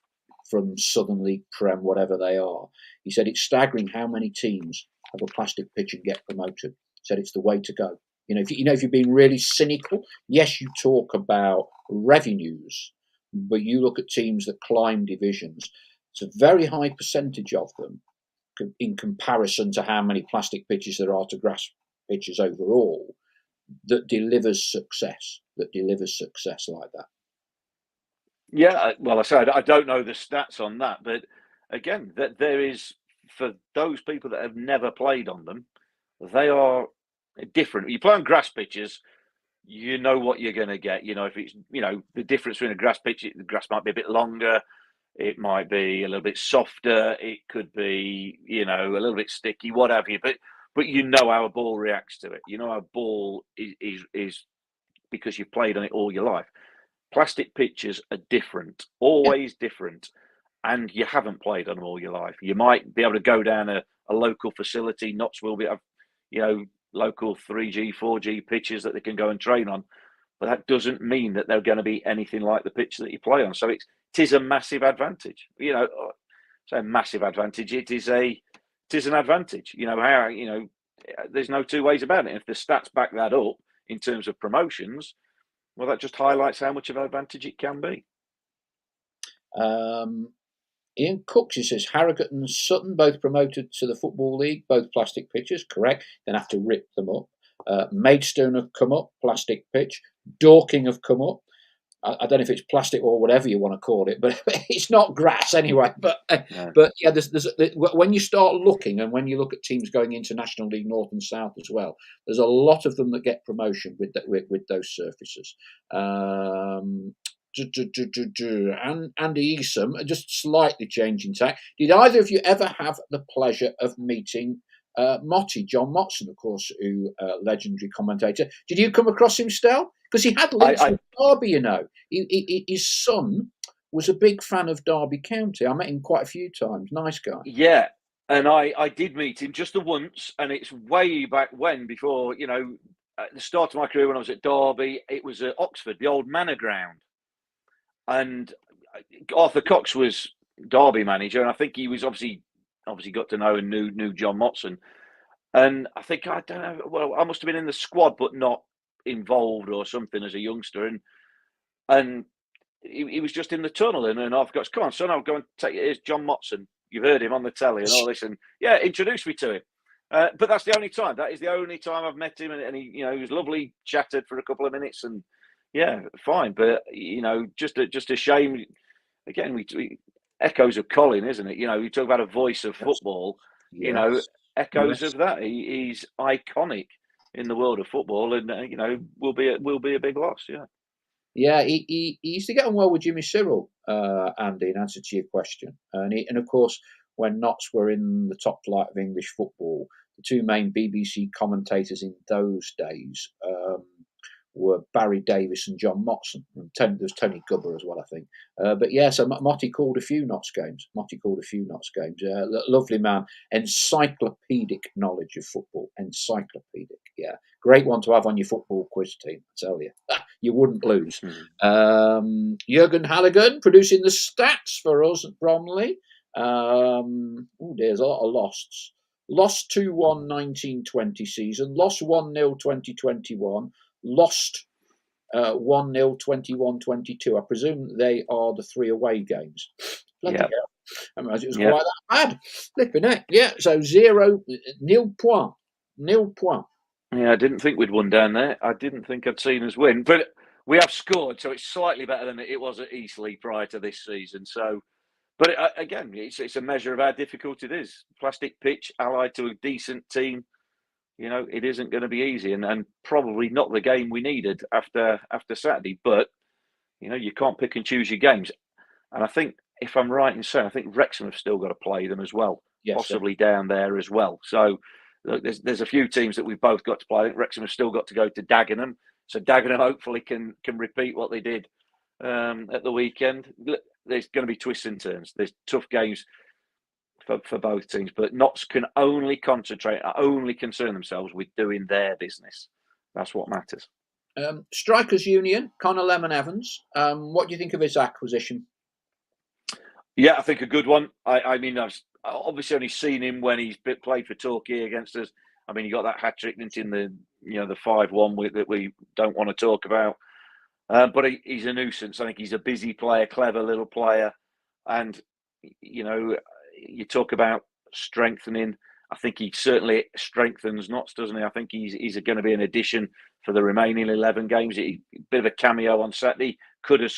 from Southern League Prem, whatever they are, he said it's staggering how many teams have a plastic pitch and get promoted. Said it's the way to go. If you're being really cynical, yes, you talk about revenues, but you look at teams that climb divisions. It's a very high percentage of them in comparison to how many plastic pitches there are to grass pitches overall that delivers success. Like that. Yeah, well, I said I don't know the stats on that, but again, that there is, for those people that have never played on them, they are different. You play on grass pitches, you know what you're going to get. If it's the difference between a grass pitch, the grass might be a bit longer, it might be a little bit softer, it could be a little bit sticky, what have you. But how a ball reacts to it. How a ball is because you've played on it all your life. Plastic pitches are different, always different. and you haven't played on them all your life. You might be able to go down a local facility. Notts will be have, local 3G, 4G pitches that they can go and train on, but that doesn't mean that they're going to be anything like the pitch that you play on. So it is a massive advantage. So a massive advantage. It is an advantage. There's no two ways about it. If the stats back that up in terms of promotions, well, that just highlights how much of an advantage it can be. Ian Cooks, he says, Harrogate and Sutton both promoted to the Football League, both plastic pitches, correct. Then have to rip them up. Maidstone have come up, plastic pitch. Dorking have come up. I don't know if it's plastic or whatever you want to call it, but it's not grass anyway. But yeah, there's when you start looking, and when you look at teams going into National League North and South as well, there's a lot of them that get promotion with those surfaces. And Andy Easom, just slightly changing tack. Did either of you ever have the pleasure of meeting Motty, John Motson, of course, who legendary commentator? Did you come across him, Stel? Because he had links with Derby, you know. His son was a big fan of Derby County. I met him quite a few times. Nice guy. Yeah, and I did meet him just the once, and it's way back when, before, at the start of my career when I was at Derby, it was at Oxford, the old Manor Ground. And Arthur Cox was Derby manager, and I think he was obviously got to know and knew John Motson. And I think, I don't know, well, I must have been in the squad, but not involved or something as a youngster. And he was just in the tunnel, and Arthur Cox, come on, son, I'll go and take it. Here's John Motson. You've heard him on the telly and all this. And yeah, introduce me to him. But that's the only time. That is the only time I've met him. And he, he was lovely, chatted for a couple of minutes, and yeah, fine. But, just a shame. Again, we echoes of Colin, isn't it? You talk about a voice of football, echoes of that. He's iconic in the world of football, and, will be a big loss, yeah. Yeah, he used to get on well with Jimmy Cyril, Andy, in answer to your question. And of course, when Notts were in the top flight of English football, the two main BBC commentators in those days were Barry Davis and John Motson. And there's Tony Gubber as well, I think. But yeah, so Motty called a few Notts games. Lovely man. Encyclopedic knowledge of football. Encyclopedic, yeah. Great one to have on your football quiz team, I tell you. You wouldn't lose. Jurgen Halligan producing the stats for us at Bromley. There's a lot of losts. Lost 2-1 1920 season. Lost 1-0 2021. Lost 1-0 21-22. I presume they are the 3 away games. Bloody hell. I mean, it was quite that bad. Flipping it. Yeah, so 0 point. Nil point. Yeah, I didn't think we'd won down there. I didn't think I'd seen us win. But we have scored, so it's slightly better than it was at Eastleigh prior to this season. So, but again, it's a measure of how difficult it is. Plastic pitch allied to a decent team. It isn't going to be easy, and probably not the game we needed after Saturday. But you can't pick and choose your games. And I think, if I'm right in saying, I think Wrexham have still got to play them as well, possibly down there as well. So look, there's a few teams that we've both got to play. I think Wrexham have still got to go to Dagenham, so Dagenham hopefully can repeat what they did at the weekend. There's going to be twists and turns. There's tough games for both teams, but Notts can only concern themselves with doing their business. That's what matters. Strikers Union, Connor Lemon-Evans. What do you think of his acquisition? Yeah, I think a good one. I mean, I've obviously only seen him when he's played for Torquay against us. I mean, he got that hat trick in the 5-1 that we don't want to talk about. But he's a nuisance. I think he's a busy player, clever little player, and you talk about strengthening. I think he certainly strengthens Notts, doesn't he? I think he's going to be an addition for the remaining 11 games. A bit of a cameo on Saturday. Could have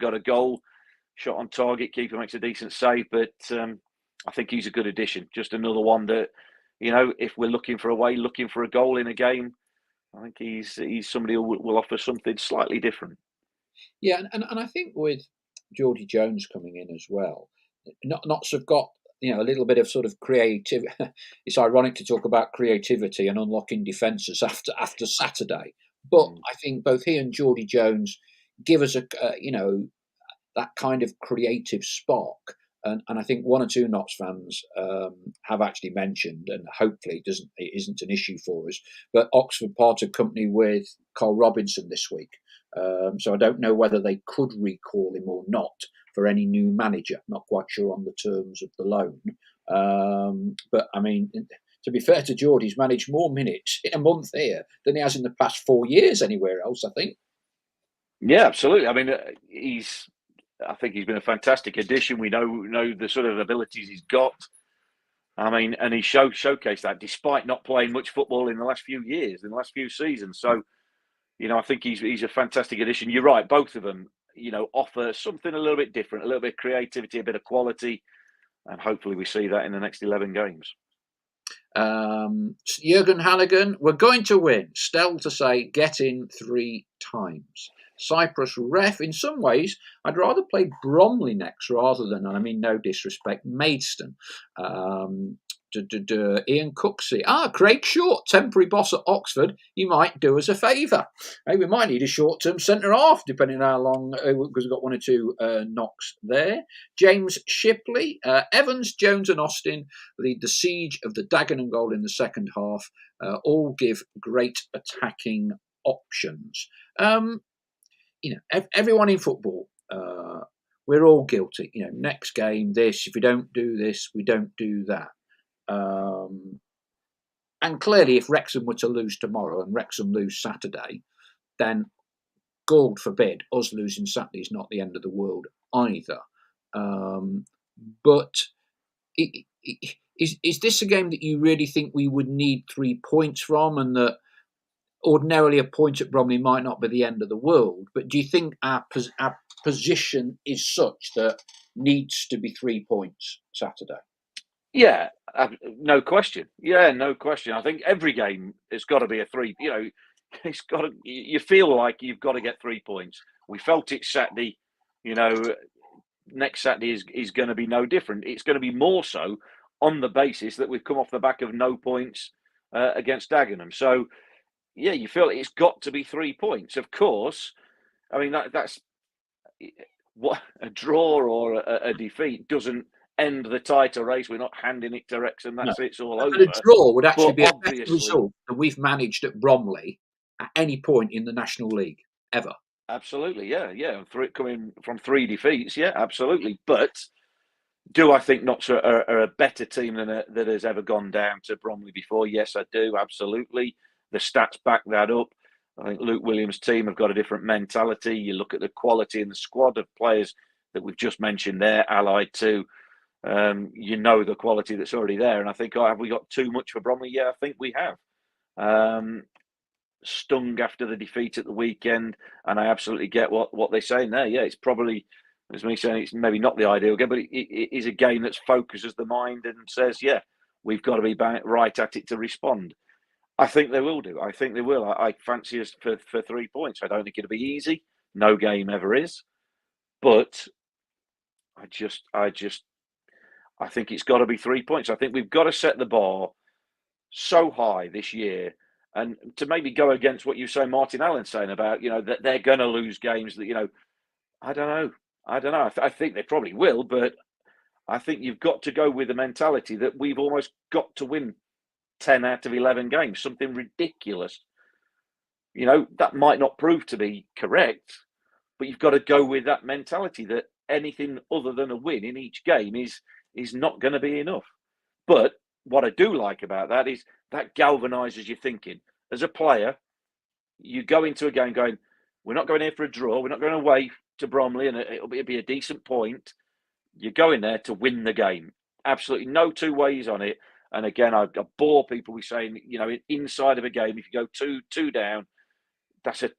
got a goal, shot on target. Keeper makes a decent save, but I think he's a good addition. Just another one that, if we're looking for a goal in a game, I think he's somebody who will offer something slightly different. Yeah, and I think with Geordie Jones coming in as well, Notts have got a little bit of sort of creative. It's ironic to talk about creativity and unlocking defences after Saturday, but I think both he and Geordie Jones give us that kind of creative spark. And I think one or two Notts fans have actually mentioned, and hopefully it isn't an issue for us, but Oxford parted company with Carl Robinson this week. So I don't know whether they could recall him or not for any new manager. Not quite sure on the terms of the loan. But I mean, to be fair to George, he's managed more minutes in a month here than he has in the past 4 years anywhere else, I think. Yeah, absolutely. I mean, I think he's been a fantastic addition. We know the sort of abilities he's got. I mean, and he showcased that despite not playing much football in the last few years, in the last few seasons. So, I think he's a fantastic addition. You're right, both of them, offer something a little bit different, a little bit of creativity, a bit of quality, and hopefully we see that in the next 11 games. Jurgen Hannigan, we're going to win. Stell to say, get in 3 times. Cyprus ref, in some ways, I'd rather play Bromley next rather than, and I mean no disrespect, Maidstone. Ian Cooksey. Craig Short, temporary boss at Oxford. You might do us a favour. Hey, we might need a short-term centre half, depending on how long, because we've got 1 or 2 knocks there. James Shipley, Evans, Jones, and Austin lead the siege of the Dagenham goal in the second half. All give great attacking options. Everyone in football, we're all guilty. Next game, this. If we don't do this, we don't do that. And clearly, if Wrexham were to lose tomorrow and Wrexham lose Saturday, then God forbid us losing Saturday is not the end of the world either. But is this a game that you really think we would need 3 points from, and that ordinarily a point at Bromley might not be the end of the world? But do you think our position is such that needs to be 3 points Saturday? Yeah, no question. Yeah, no question. I think every game it's got to be a 3. It's got to. You feel like you've got to get 3 points. We felt it Saturday. Next Saturday is going to be no different. It's going to be more so on the basis that we've come off the back of no points against Dagenham. So yeah, you feel it's got to be 3 points. Of course, I mean that's what a draw or a defeat doesn't end the title race. We're not handing it to Wrexham. That's it. It's all over. But a draw would actually But be a better result than we've managed at Bromley at any point in the National League ever. Absolutely, yeah. Coming from 3 defeats, yeah, absolutely. But do I think Notts are a better team that has ever gone down to Bromley before? Yes, I do. Absolutely. The stats back that up. I think Luke Williams' team have got a different mentality. You look at the quality in the squad of players that we've just mentioned there, allied to, the quality that's already there. And I think, have we got too much for Bromley? Yeah, I think we have. Stung after the defeat at the weekend, and I absolutely get what they're saying there. Yeah, it's probably, as me saying, it's maybe not the ideal game, but it is a game that focuses the mind and says, yeah, we've got to be right at it to respond. I think they will do. I think they will. I fancy us for 3 points. I don't think it'll be easy. No game ever is. But I think it's got to be 3 points. I think we've got to set the bar so high this year, and to maybe go against what you say, Martin Allen's saying about, that they're going to lose games that, I don't know. I think they probably will, but I think you've got to go with the mentality that we've almost got to win 10 out of 11 games, something ridiculous. That might not prove to be correct, but you've got to go with that mentality that anything other than a win in each game is not going to be enough. But what I do like about that is that galvanises your thinking. As a player, you go into a game going, we're not going here for a draw, we're not going away to Bromley, and it'll be a decent point. You're going there to win the game. Absolutely no 2 ways on it. And again, I bore people with saying, inside of a game, if you go two down, that's the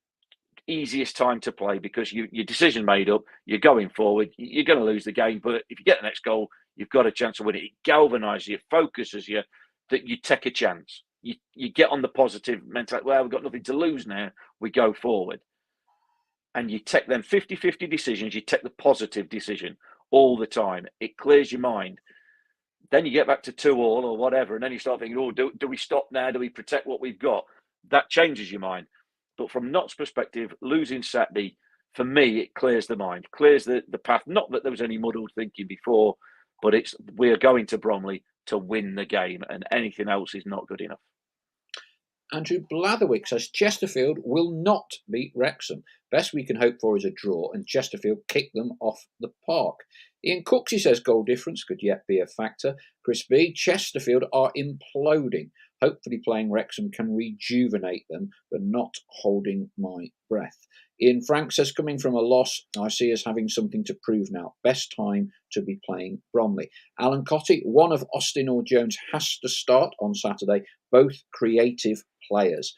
easiest time to play because your decision made up, you're going forward, you're going to lose the game. But if you get the next goal, you've got a chance to win it. It galvanises you, focuses you, that you take a chance. You get on the positive mentality. Well, we've got nothing to lose now. We go forward. And you take them 50-50 decisions. You take the positive decision all the time. It clears your mind. Then you get back to 2-2 or whatever, and then you start thinking, do we stop now? Do we protect what we've got? That changes your mind. But from Notts' perspective, losing Saturday for me, it clears the mind, clears the path. Not that there was any muddled thinking before, but we're going to Bromley to win the game, and anything else is not good enough. Andrew Blatherwick says Chesterfield will not beat Wrexham. Best we can hope for is a draw, and Chesterfield kick them off the park. Ian Cooksey says goal difference could yet be a factor. Chris B, Chesterfield are imploding. Hopefully playing Wrexham can rejuvenate them, but not holding my breath. Ian Frank says coming from a loss, I see us having something to prove now. Best time to be playing Bromley. Alan Cotty, one of Austin or Jones has to start on Saturday. Both creative players.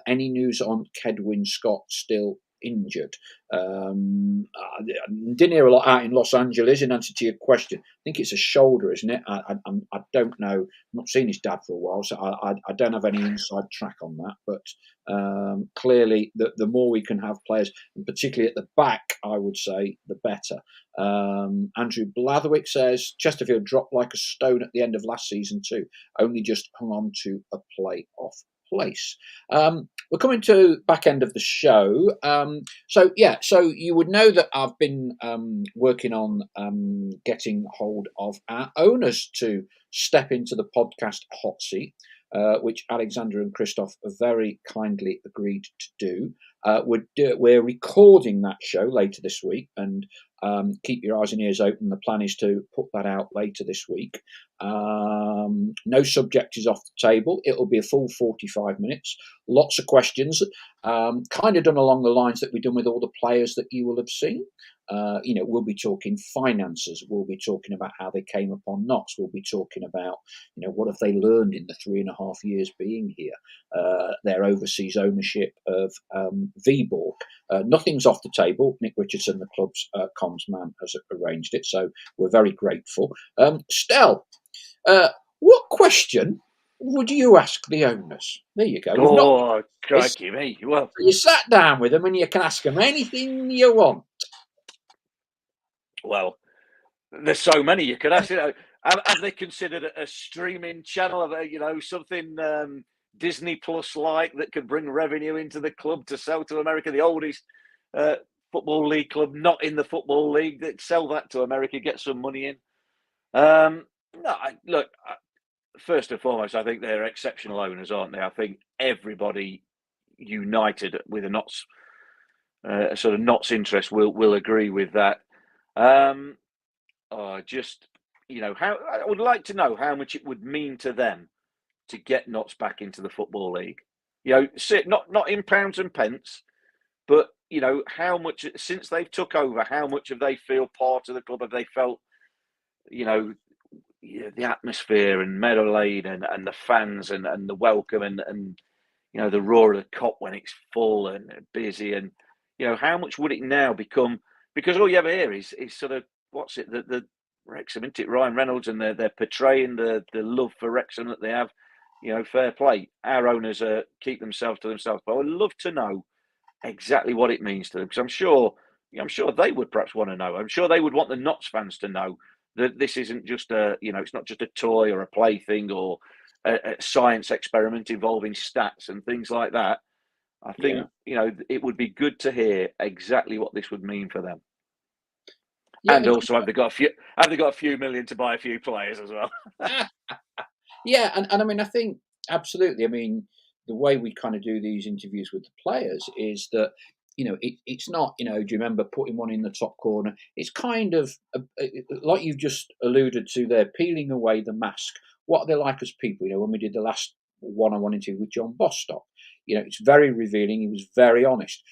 Any news on Kedwin Scott still injured? I didn't hear a lot out in Los Angeles in answer to your question. I think it's a shoulder, isn't it? I don't know. I've not seen his dad for a while, so I don't have any inside track on that. But clearly, the more we can have players, and particularly at the back, I would say, the better. Andrew Blatherwick says Chesterfield dropped like a stone at the end of last season too. Only just hung on to a playoff place. We're coming to back end of the show. So you would know that I've been working on getting hold of our owners to step into the podcast hot seat, which Alexander and Christoph have very kindly agreed to do. We're recording that show later this week, and keep your eyes and ears open. The plan is to put that out later this week. No subject is off the table. It'll be a full 45 minutes. Lots of questions, kind of done along the lines that we've done with all the players that you will have seen. We'll be talking finances. We'll be talking about how they came upon Notts. We'll be talking about, what have they learned in the 3.5 years being here? Their overseas ownership of Viborg. Nothing's off the table. Nick Richardson, the club's comms man, has arranged it, so we're very grateful. Stel, what question would you ask the owners? There you go. Crikey me. Well, you sat down with them and you can ask them anything you want. Well, there's so many you could ask. Have they considered a streaming channel of something Disney Plus like that could bring revenue into the club to sell to America? The oldest football league club not in the football league, that sell that to America, get some money in. Look, first and foremost, I think they're exceptional owners, aren't they? I think everybody united with a Notts sort of Notts interest will agree with that. How I would like to know how much it would mean to them to get Notts back into the football league. Not in pounds and pence, but how much since they've took over, how much have they feel part of the club? Have they felt, the atmosphere and Meadow Lane and the fans and the welcome and the roar of the Kop when it's full and busy, and how much would it now become? Because all you ever hear is sort of what's it, the Wrexham, isn't it? Ryan Reynolds, and they're portraying the love for Wrexham that they have. Fair play. Our owners keep themselves to themselves, but I would love to know exactly what it means to them, because I'm sure they would perhaps want to know. I'm sure they would want the Notts fans to know that this isn't just it's not just a toy or a plaything or a science experiment involving stats and things like that. I think it would be good to hear exactly what this would mean for them. Yeah, and also, have they got a few million to buy a few players as well? Yeah, and I mean, I think absolutely. I mean, the way we kind of do these interviews with the players is that it's not, do you remember putting one in the top corner? It's kind of like you've just alluded to there, peeling away the mask. What are they like as people? When we did the last one-on-one interview with John Bostock, it's very revealing. He was very honest.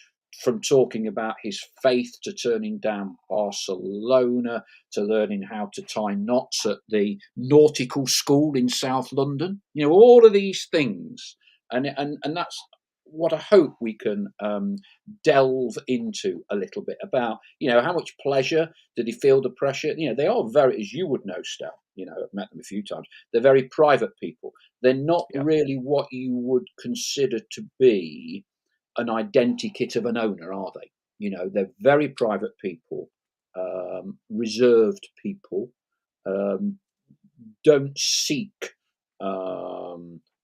From talking about his faith to turning down Barcelona to learning how to tie knots at the nautical school in South London, all of these things, and that's what I hope we can delve into a little bit about. How much pleasure did he feel the pressure? They are very, as you would know, Stel. I've met them a few times. They're very private people. They're not really what you would consider to be an identikit of an owner, are they? They're very private people, reserved people, don't seek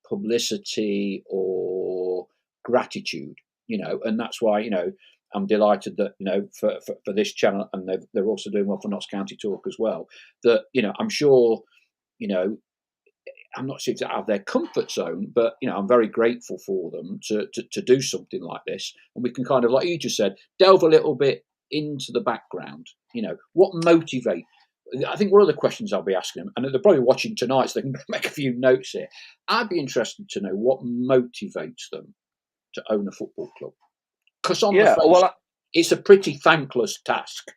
publicity or gratitude, and that's why, I'm delighted that for this channel, and they're also doing well for Notts County Talk as well. That I'm sure I'm not sure it's out of their comfort zone, but I'm very grateful for them to do something like this, and we can kind of, like you just said, delve a little bit into the background. What motivate. I think one of the questions I'll be asking them, and they're probably watching tonight, so they can make a few notes here. I'd be interested to know what motivates them to own a football club, because on the Yeah, face, well, it's a pretty thankless task.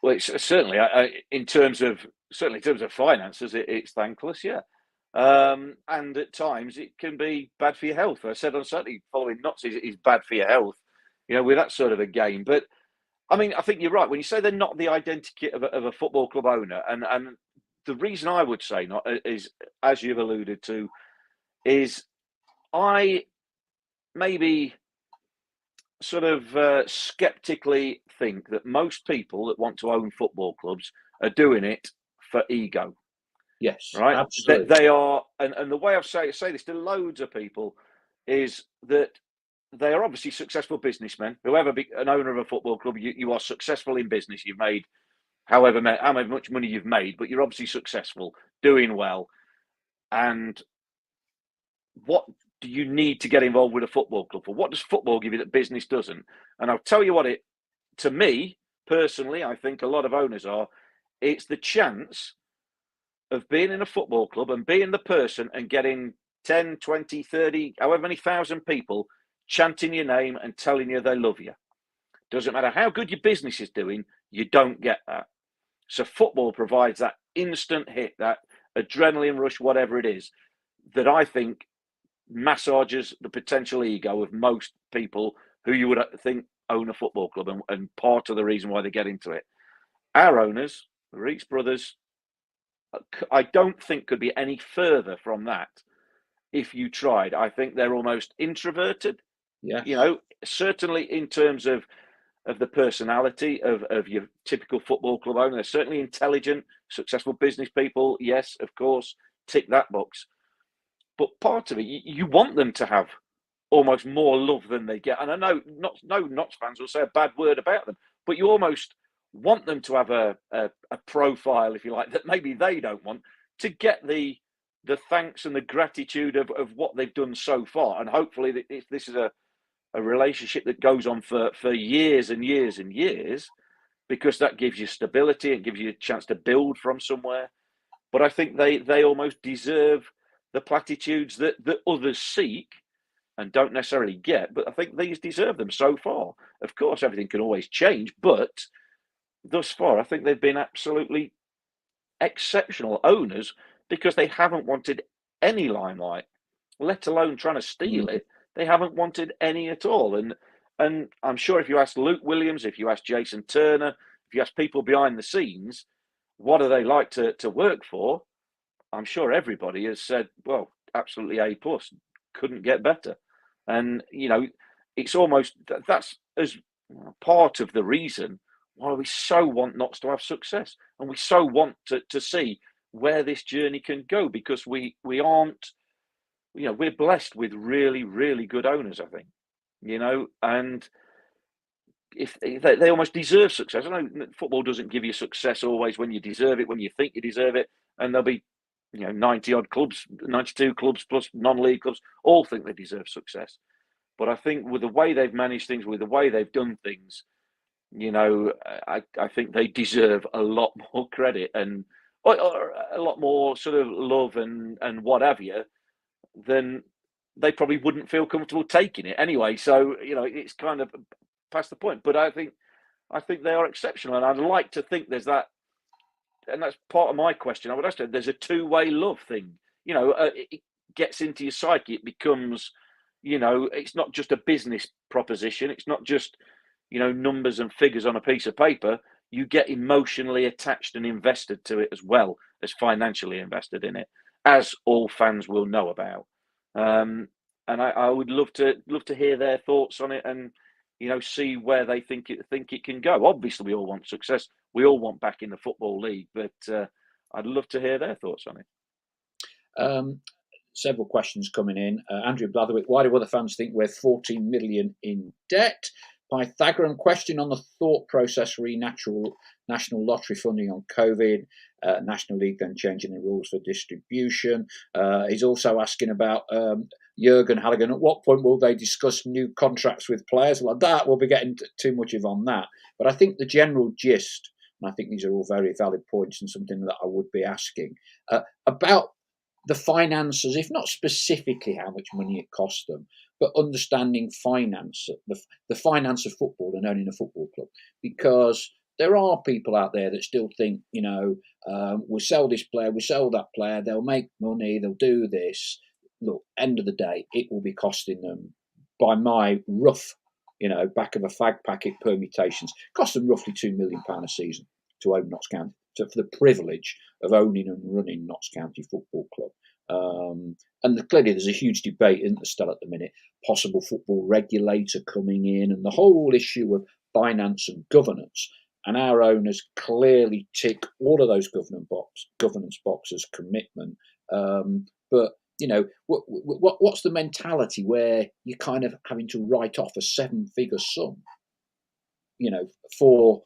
well, it's certainly in terms of finances, it's thankless, yeah. And at times it can be bad for your health. I said on Saturday, following Notts is bad for your health, with that sort of a game. But I mean, I think you're right when you say they're not the identity of a football club owner, and the reason I would say not is, as you've alluded to, is I maybe sort of skeptically think that most people that want to own football clubs are doing it for ego. Yes, Right? absolutely. They are, and the way I say this to loads of people is that they are obviously successful businessmen. Whoever be an owner of a football club, you are successful in business. You've made however much money you've made, but you're obviously successful, doing well. And what do you need to get involved with a football club for? What does football give you that business doesn't? And I'll tell you what to me personally, I think a lot of owners are, it's the chance of being in a football club and being the person and getting 10, 20, 30, however many thousand people chanting your name and telling you they love you. Doesn't matter how good your business is doing, you don't get that. So football provides that instant hit, that adrenaline rush, whatever it is, that I think massages the potential ego of most people who you would think own a football club, and part of the reason why they get into it. Our owners, the Reeks brothers, I don't think could be any further from that if you tried. I think they're almost introverted. Yes. Certainly in terms of the personality of your typical football club owner. They're certainly intelligent, successful business people. Yes, of course, tick that box. But part of it, you want them to have almost more love than they get. And I know no Notts fans will say a bad word about them, but you almost want them to have a profile, if you like, that maybe they don't want, to get the thanks and the gratitude of what they've done so far. And hopefully this is a relationship that goes on for years and years and years, because that gives you stability and gives you a chance to build from somewhere. But I think they almost deserve the platitudes that others seek and don't necessarily get, but I think these deserve them so far. Of course, everything can always change, but thus far, I think they've been absolutely exceptional owners, because they haven't wanted any limelight, let alone trying to steal it. They haven't wanted any at all. And I'm sure if you ask Luke Williams, if you ask Jason Turner, if you ask people behind the scenes, what do they like to work for? I'm sure everybody has said, well, absolutely A plus, couldn't get better. And it's almost that's as part of the reason why we so want Notts to have success, and we so want to see where this journey can go, because we aren't, we're blessed with really, really good owners, I think, and if they almost deserve success. I know football doesn't give you success always when you deserve it, when you think you deserve it, and there'll be 90 odd clubs, 92 clubs plus non-league clubs, all think they deserve success. But I think with the way they've managed things, with the way they've done things, I think they deserve a lot more credit and or a lot more sort of love and what have you, than they probably wouldn't feel comfortable taking it anyway. So it's kind of past the point. But I think they are exceptional, and I'd like to think there's that. And that's part of my question. I would ask you, there's a two-way love thing. It gets into your psyche. It becomes, it's not just a business proposition. It's not just, numbers and figures on a piece of paper. You get emotionally attached and invested to it, as well as financially invested in it, as all fans will know about. And I would love to hear their thoughts on it, and see where they think it can go. Obviously, we all want success. We all want back in the Football League, but I'd love to hear their thoughts on it. several questions coming in. Andrew Blatherwick, why do other fans think we're 14 million in debt? Pythagorean question on the thought process re national lottery funding on COVID. National League then changing the rules for distribution. He's also asking about Jurgen Halligan. At what point will they discuss new contracts with players? Like that, we'll be getting too much of on that. But I think the general gist, and I think these are all very valid points and something that I would be asking about the finances, if not specifically how much money it costs them, but understanding finance, the finance of football and owning a football club. Because there are people out there that still think, we'll sell this player, we'll sell that player, they'll make money, they'll do this. Look, end of the day, it will be costing them, by my rough, back of a fag packet permutations, cost them roughly £2 million a season to own Notts County, for the privilege of owning and running Notts County Football Club. And clearly there's a huge debate in the still at the minute, possible football regulator coming in and the whole issue of finance and governance. And our owners clearly tick all of those governance boxes, commitment. But what's the mentality where you're kind of having to write off a 7-figure sum, for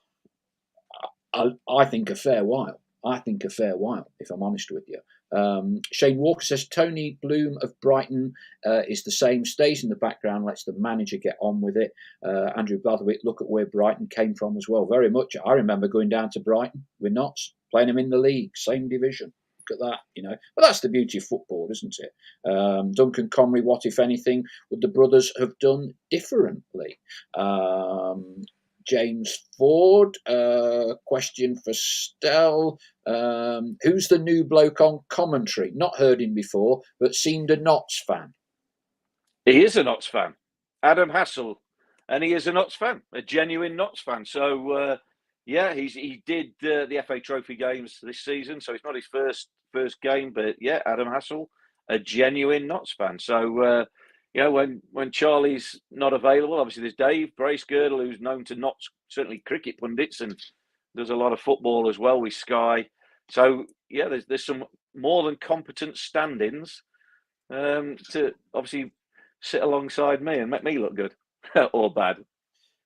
I think a fair while. If I'm honest with you. Shane Walker says Tony Bloom of Brighton is the same, stays in the background, lets the manager get on with it. Andrew Blatherwick, look at where Brighton came from as well. Very much. I remember going down to Brighton with Notts, playing them in the league, same division. Look at that, But that's the beauty of football, isn't it? Duncan Comrie, what, if anything, would the brothers have done differently? James Ford, question for Stell. Who's the new bloke on commentary? Not heard him before, but seemed a Notts fan. He is a Notts fan. Adam Hassel. And he is a Notts fan, a genuine Notts fan. So, he did the FA Trophy games this season. So it's not his first game, but yeah, Adam Hassel, a genuine Notts fan. So, when Charlie's not available, obviously there's Dave Bracegirdle, who's known to Notts, certainly cricket pundits, and does a lot of football as well with Sky. So, yeah, there's some more than competent stand-ins to obviously sit alongside me and make me look good or bad.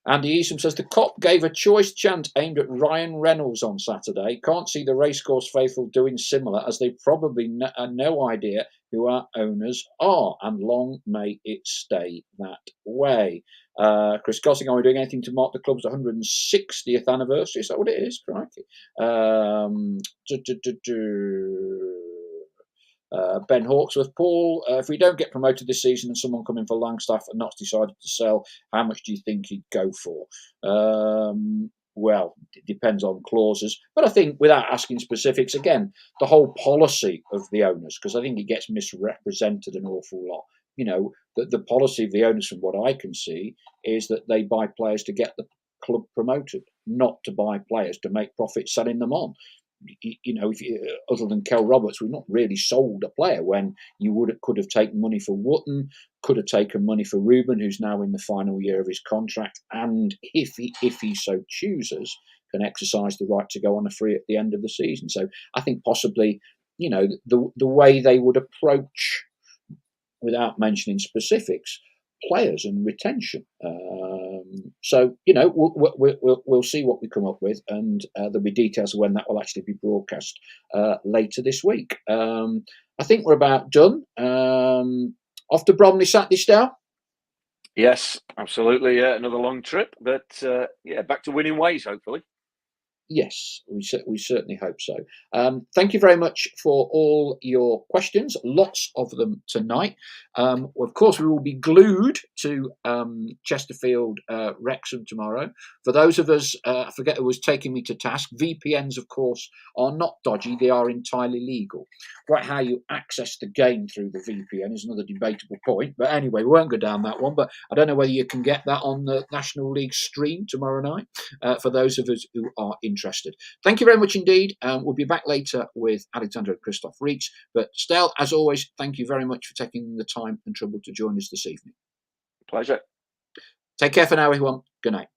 Andy Eastham says the cop gave a choice chant aimed at Ryan Reynolds on Saturday. Can't see the racecourse faithful doing similar, as they probably have no idea who our owners are, and long may it stay that way. Chris Gossing, are we doing anything to mark the club's 160th anniversary? Is that what it is? Crikey. Ben Hawksworth, Paul, if we don't get promoted this season and someone coming for Langstaff and not decided to sell, how much do you think he'd go for? Well, it depends on clauses. But I think, without asking specifics, again, the whole policy of the owners, because I think it gets misrepresented an awful lot. The policy of the owners, from what I can see, is that they buy players to get the club promoted, not to buy players to make profit selling them on. Other than Kel Roberts, we've not really sold a player when you could have taken money for Wootton, could have taken money for Ruben, who's now in the final year of his contract, and if he so chooses, can exercise the right to go on a free at the end of the season. So I think possibly, the way they would approach, without mentioning specifics, players and retention. So we'll see what we come up with, and there'll be details of when that will actually be broadcast later this week. I think we're about done. Off to Bromley Saturday, Stow? Yes, absolutely. Another long trip, but back to winning ways, hopefully. Yes, we certainly hope so. Thank you very much for all your questions, lots of them tonight. Of course, we will be glued to Chesterfield Wrexham tomorrow. For those of us, I forget who was taking me to task, VPNs, of course, are not dodgy, they are entirely legal. Quite how you access the game through the VPN is another debatable point. But anyway, we won't go down that one. But I don't know whether you can get that on the National League stream tomorrow night for those of us who are interested. Thank you very much indeed. We'll be back later with Alexander and Christoph Reach. But Stel, as always, thank you very much for taking the time and trouble to join us this evening. Pleasure. Take care for now, everyone. Good night.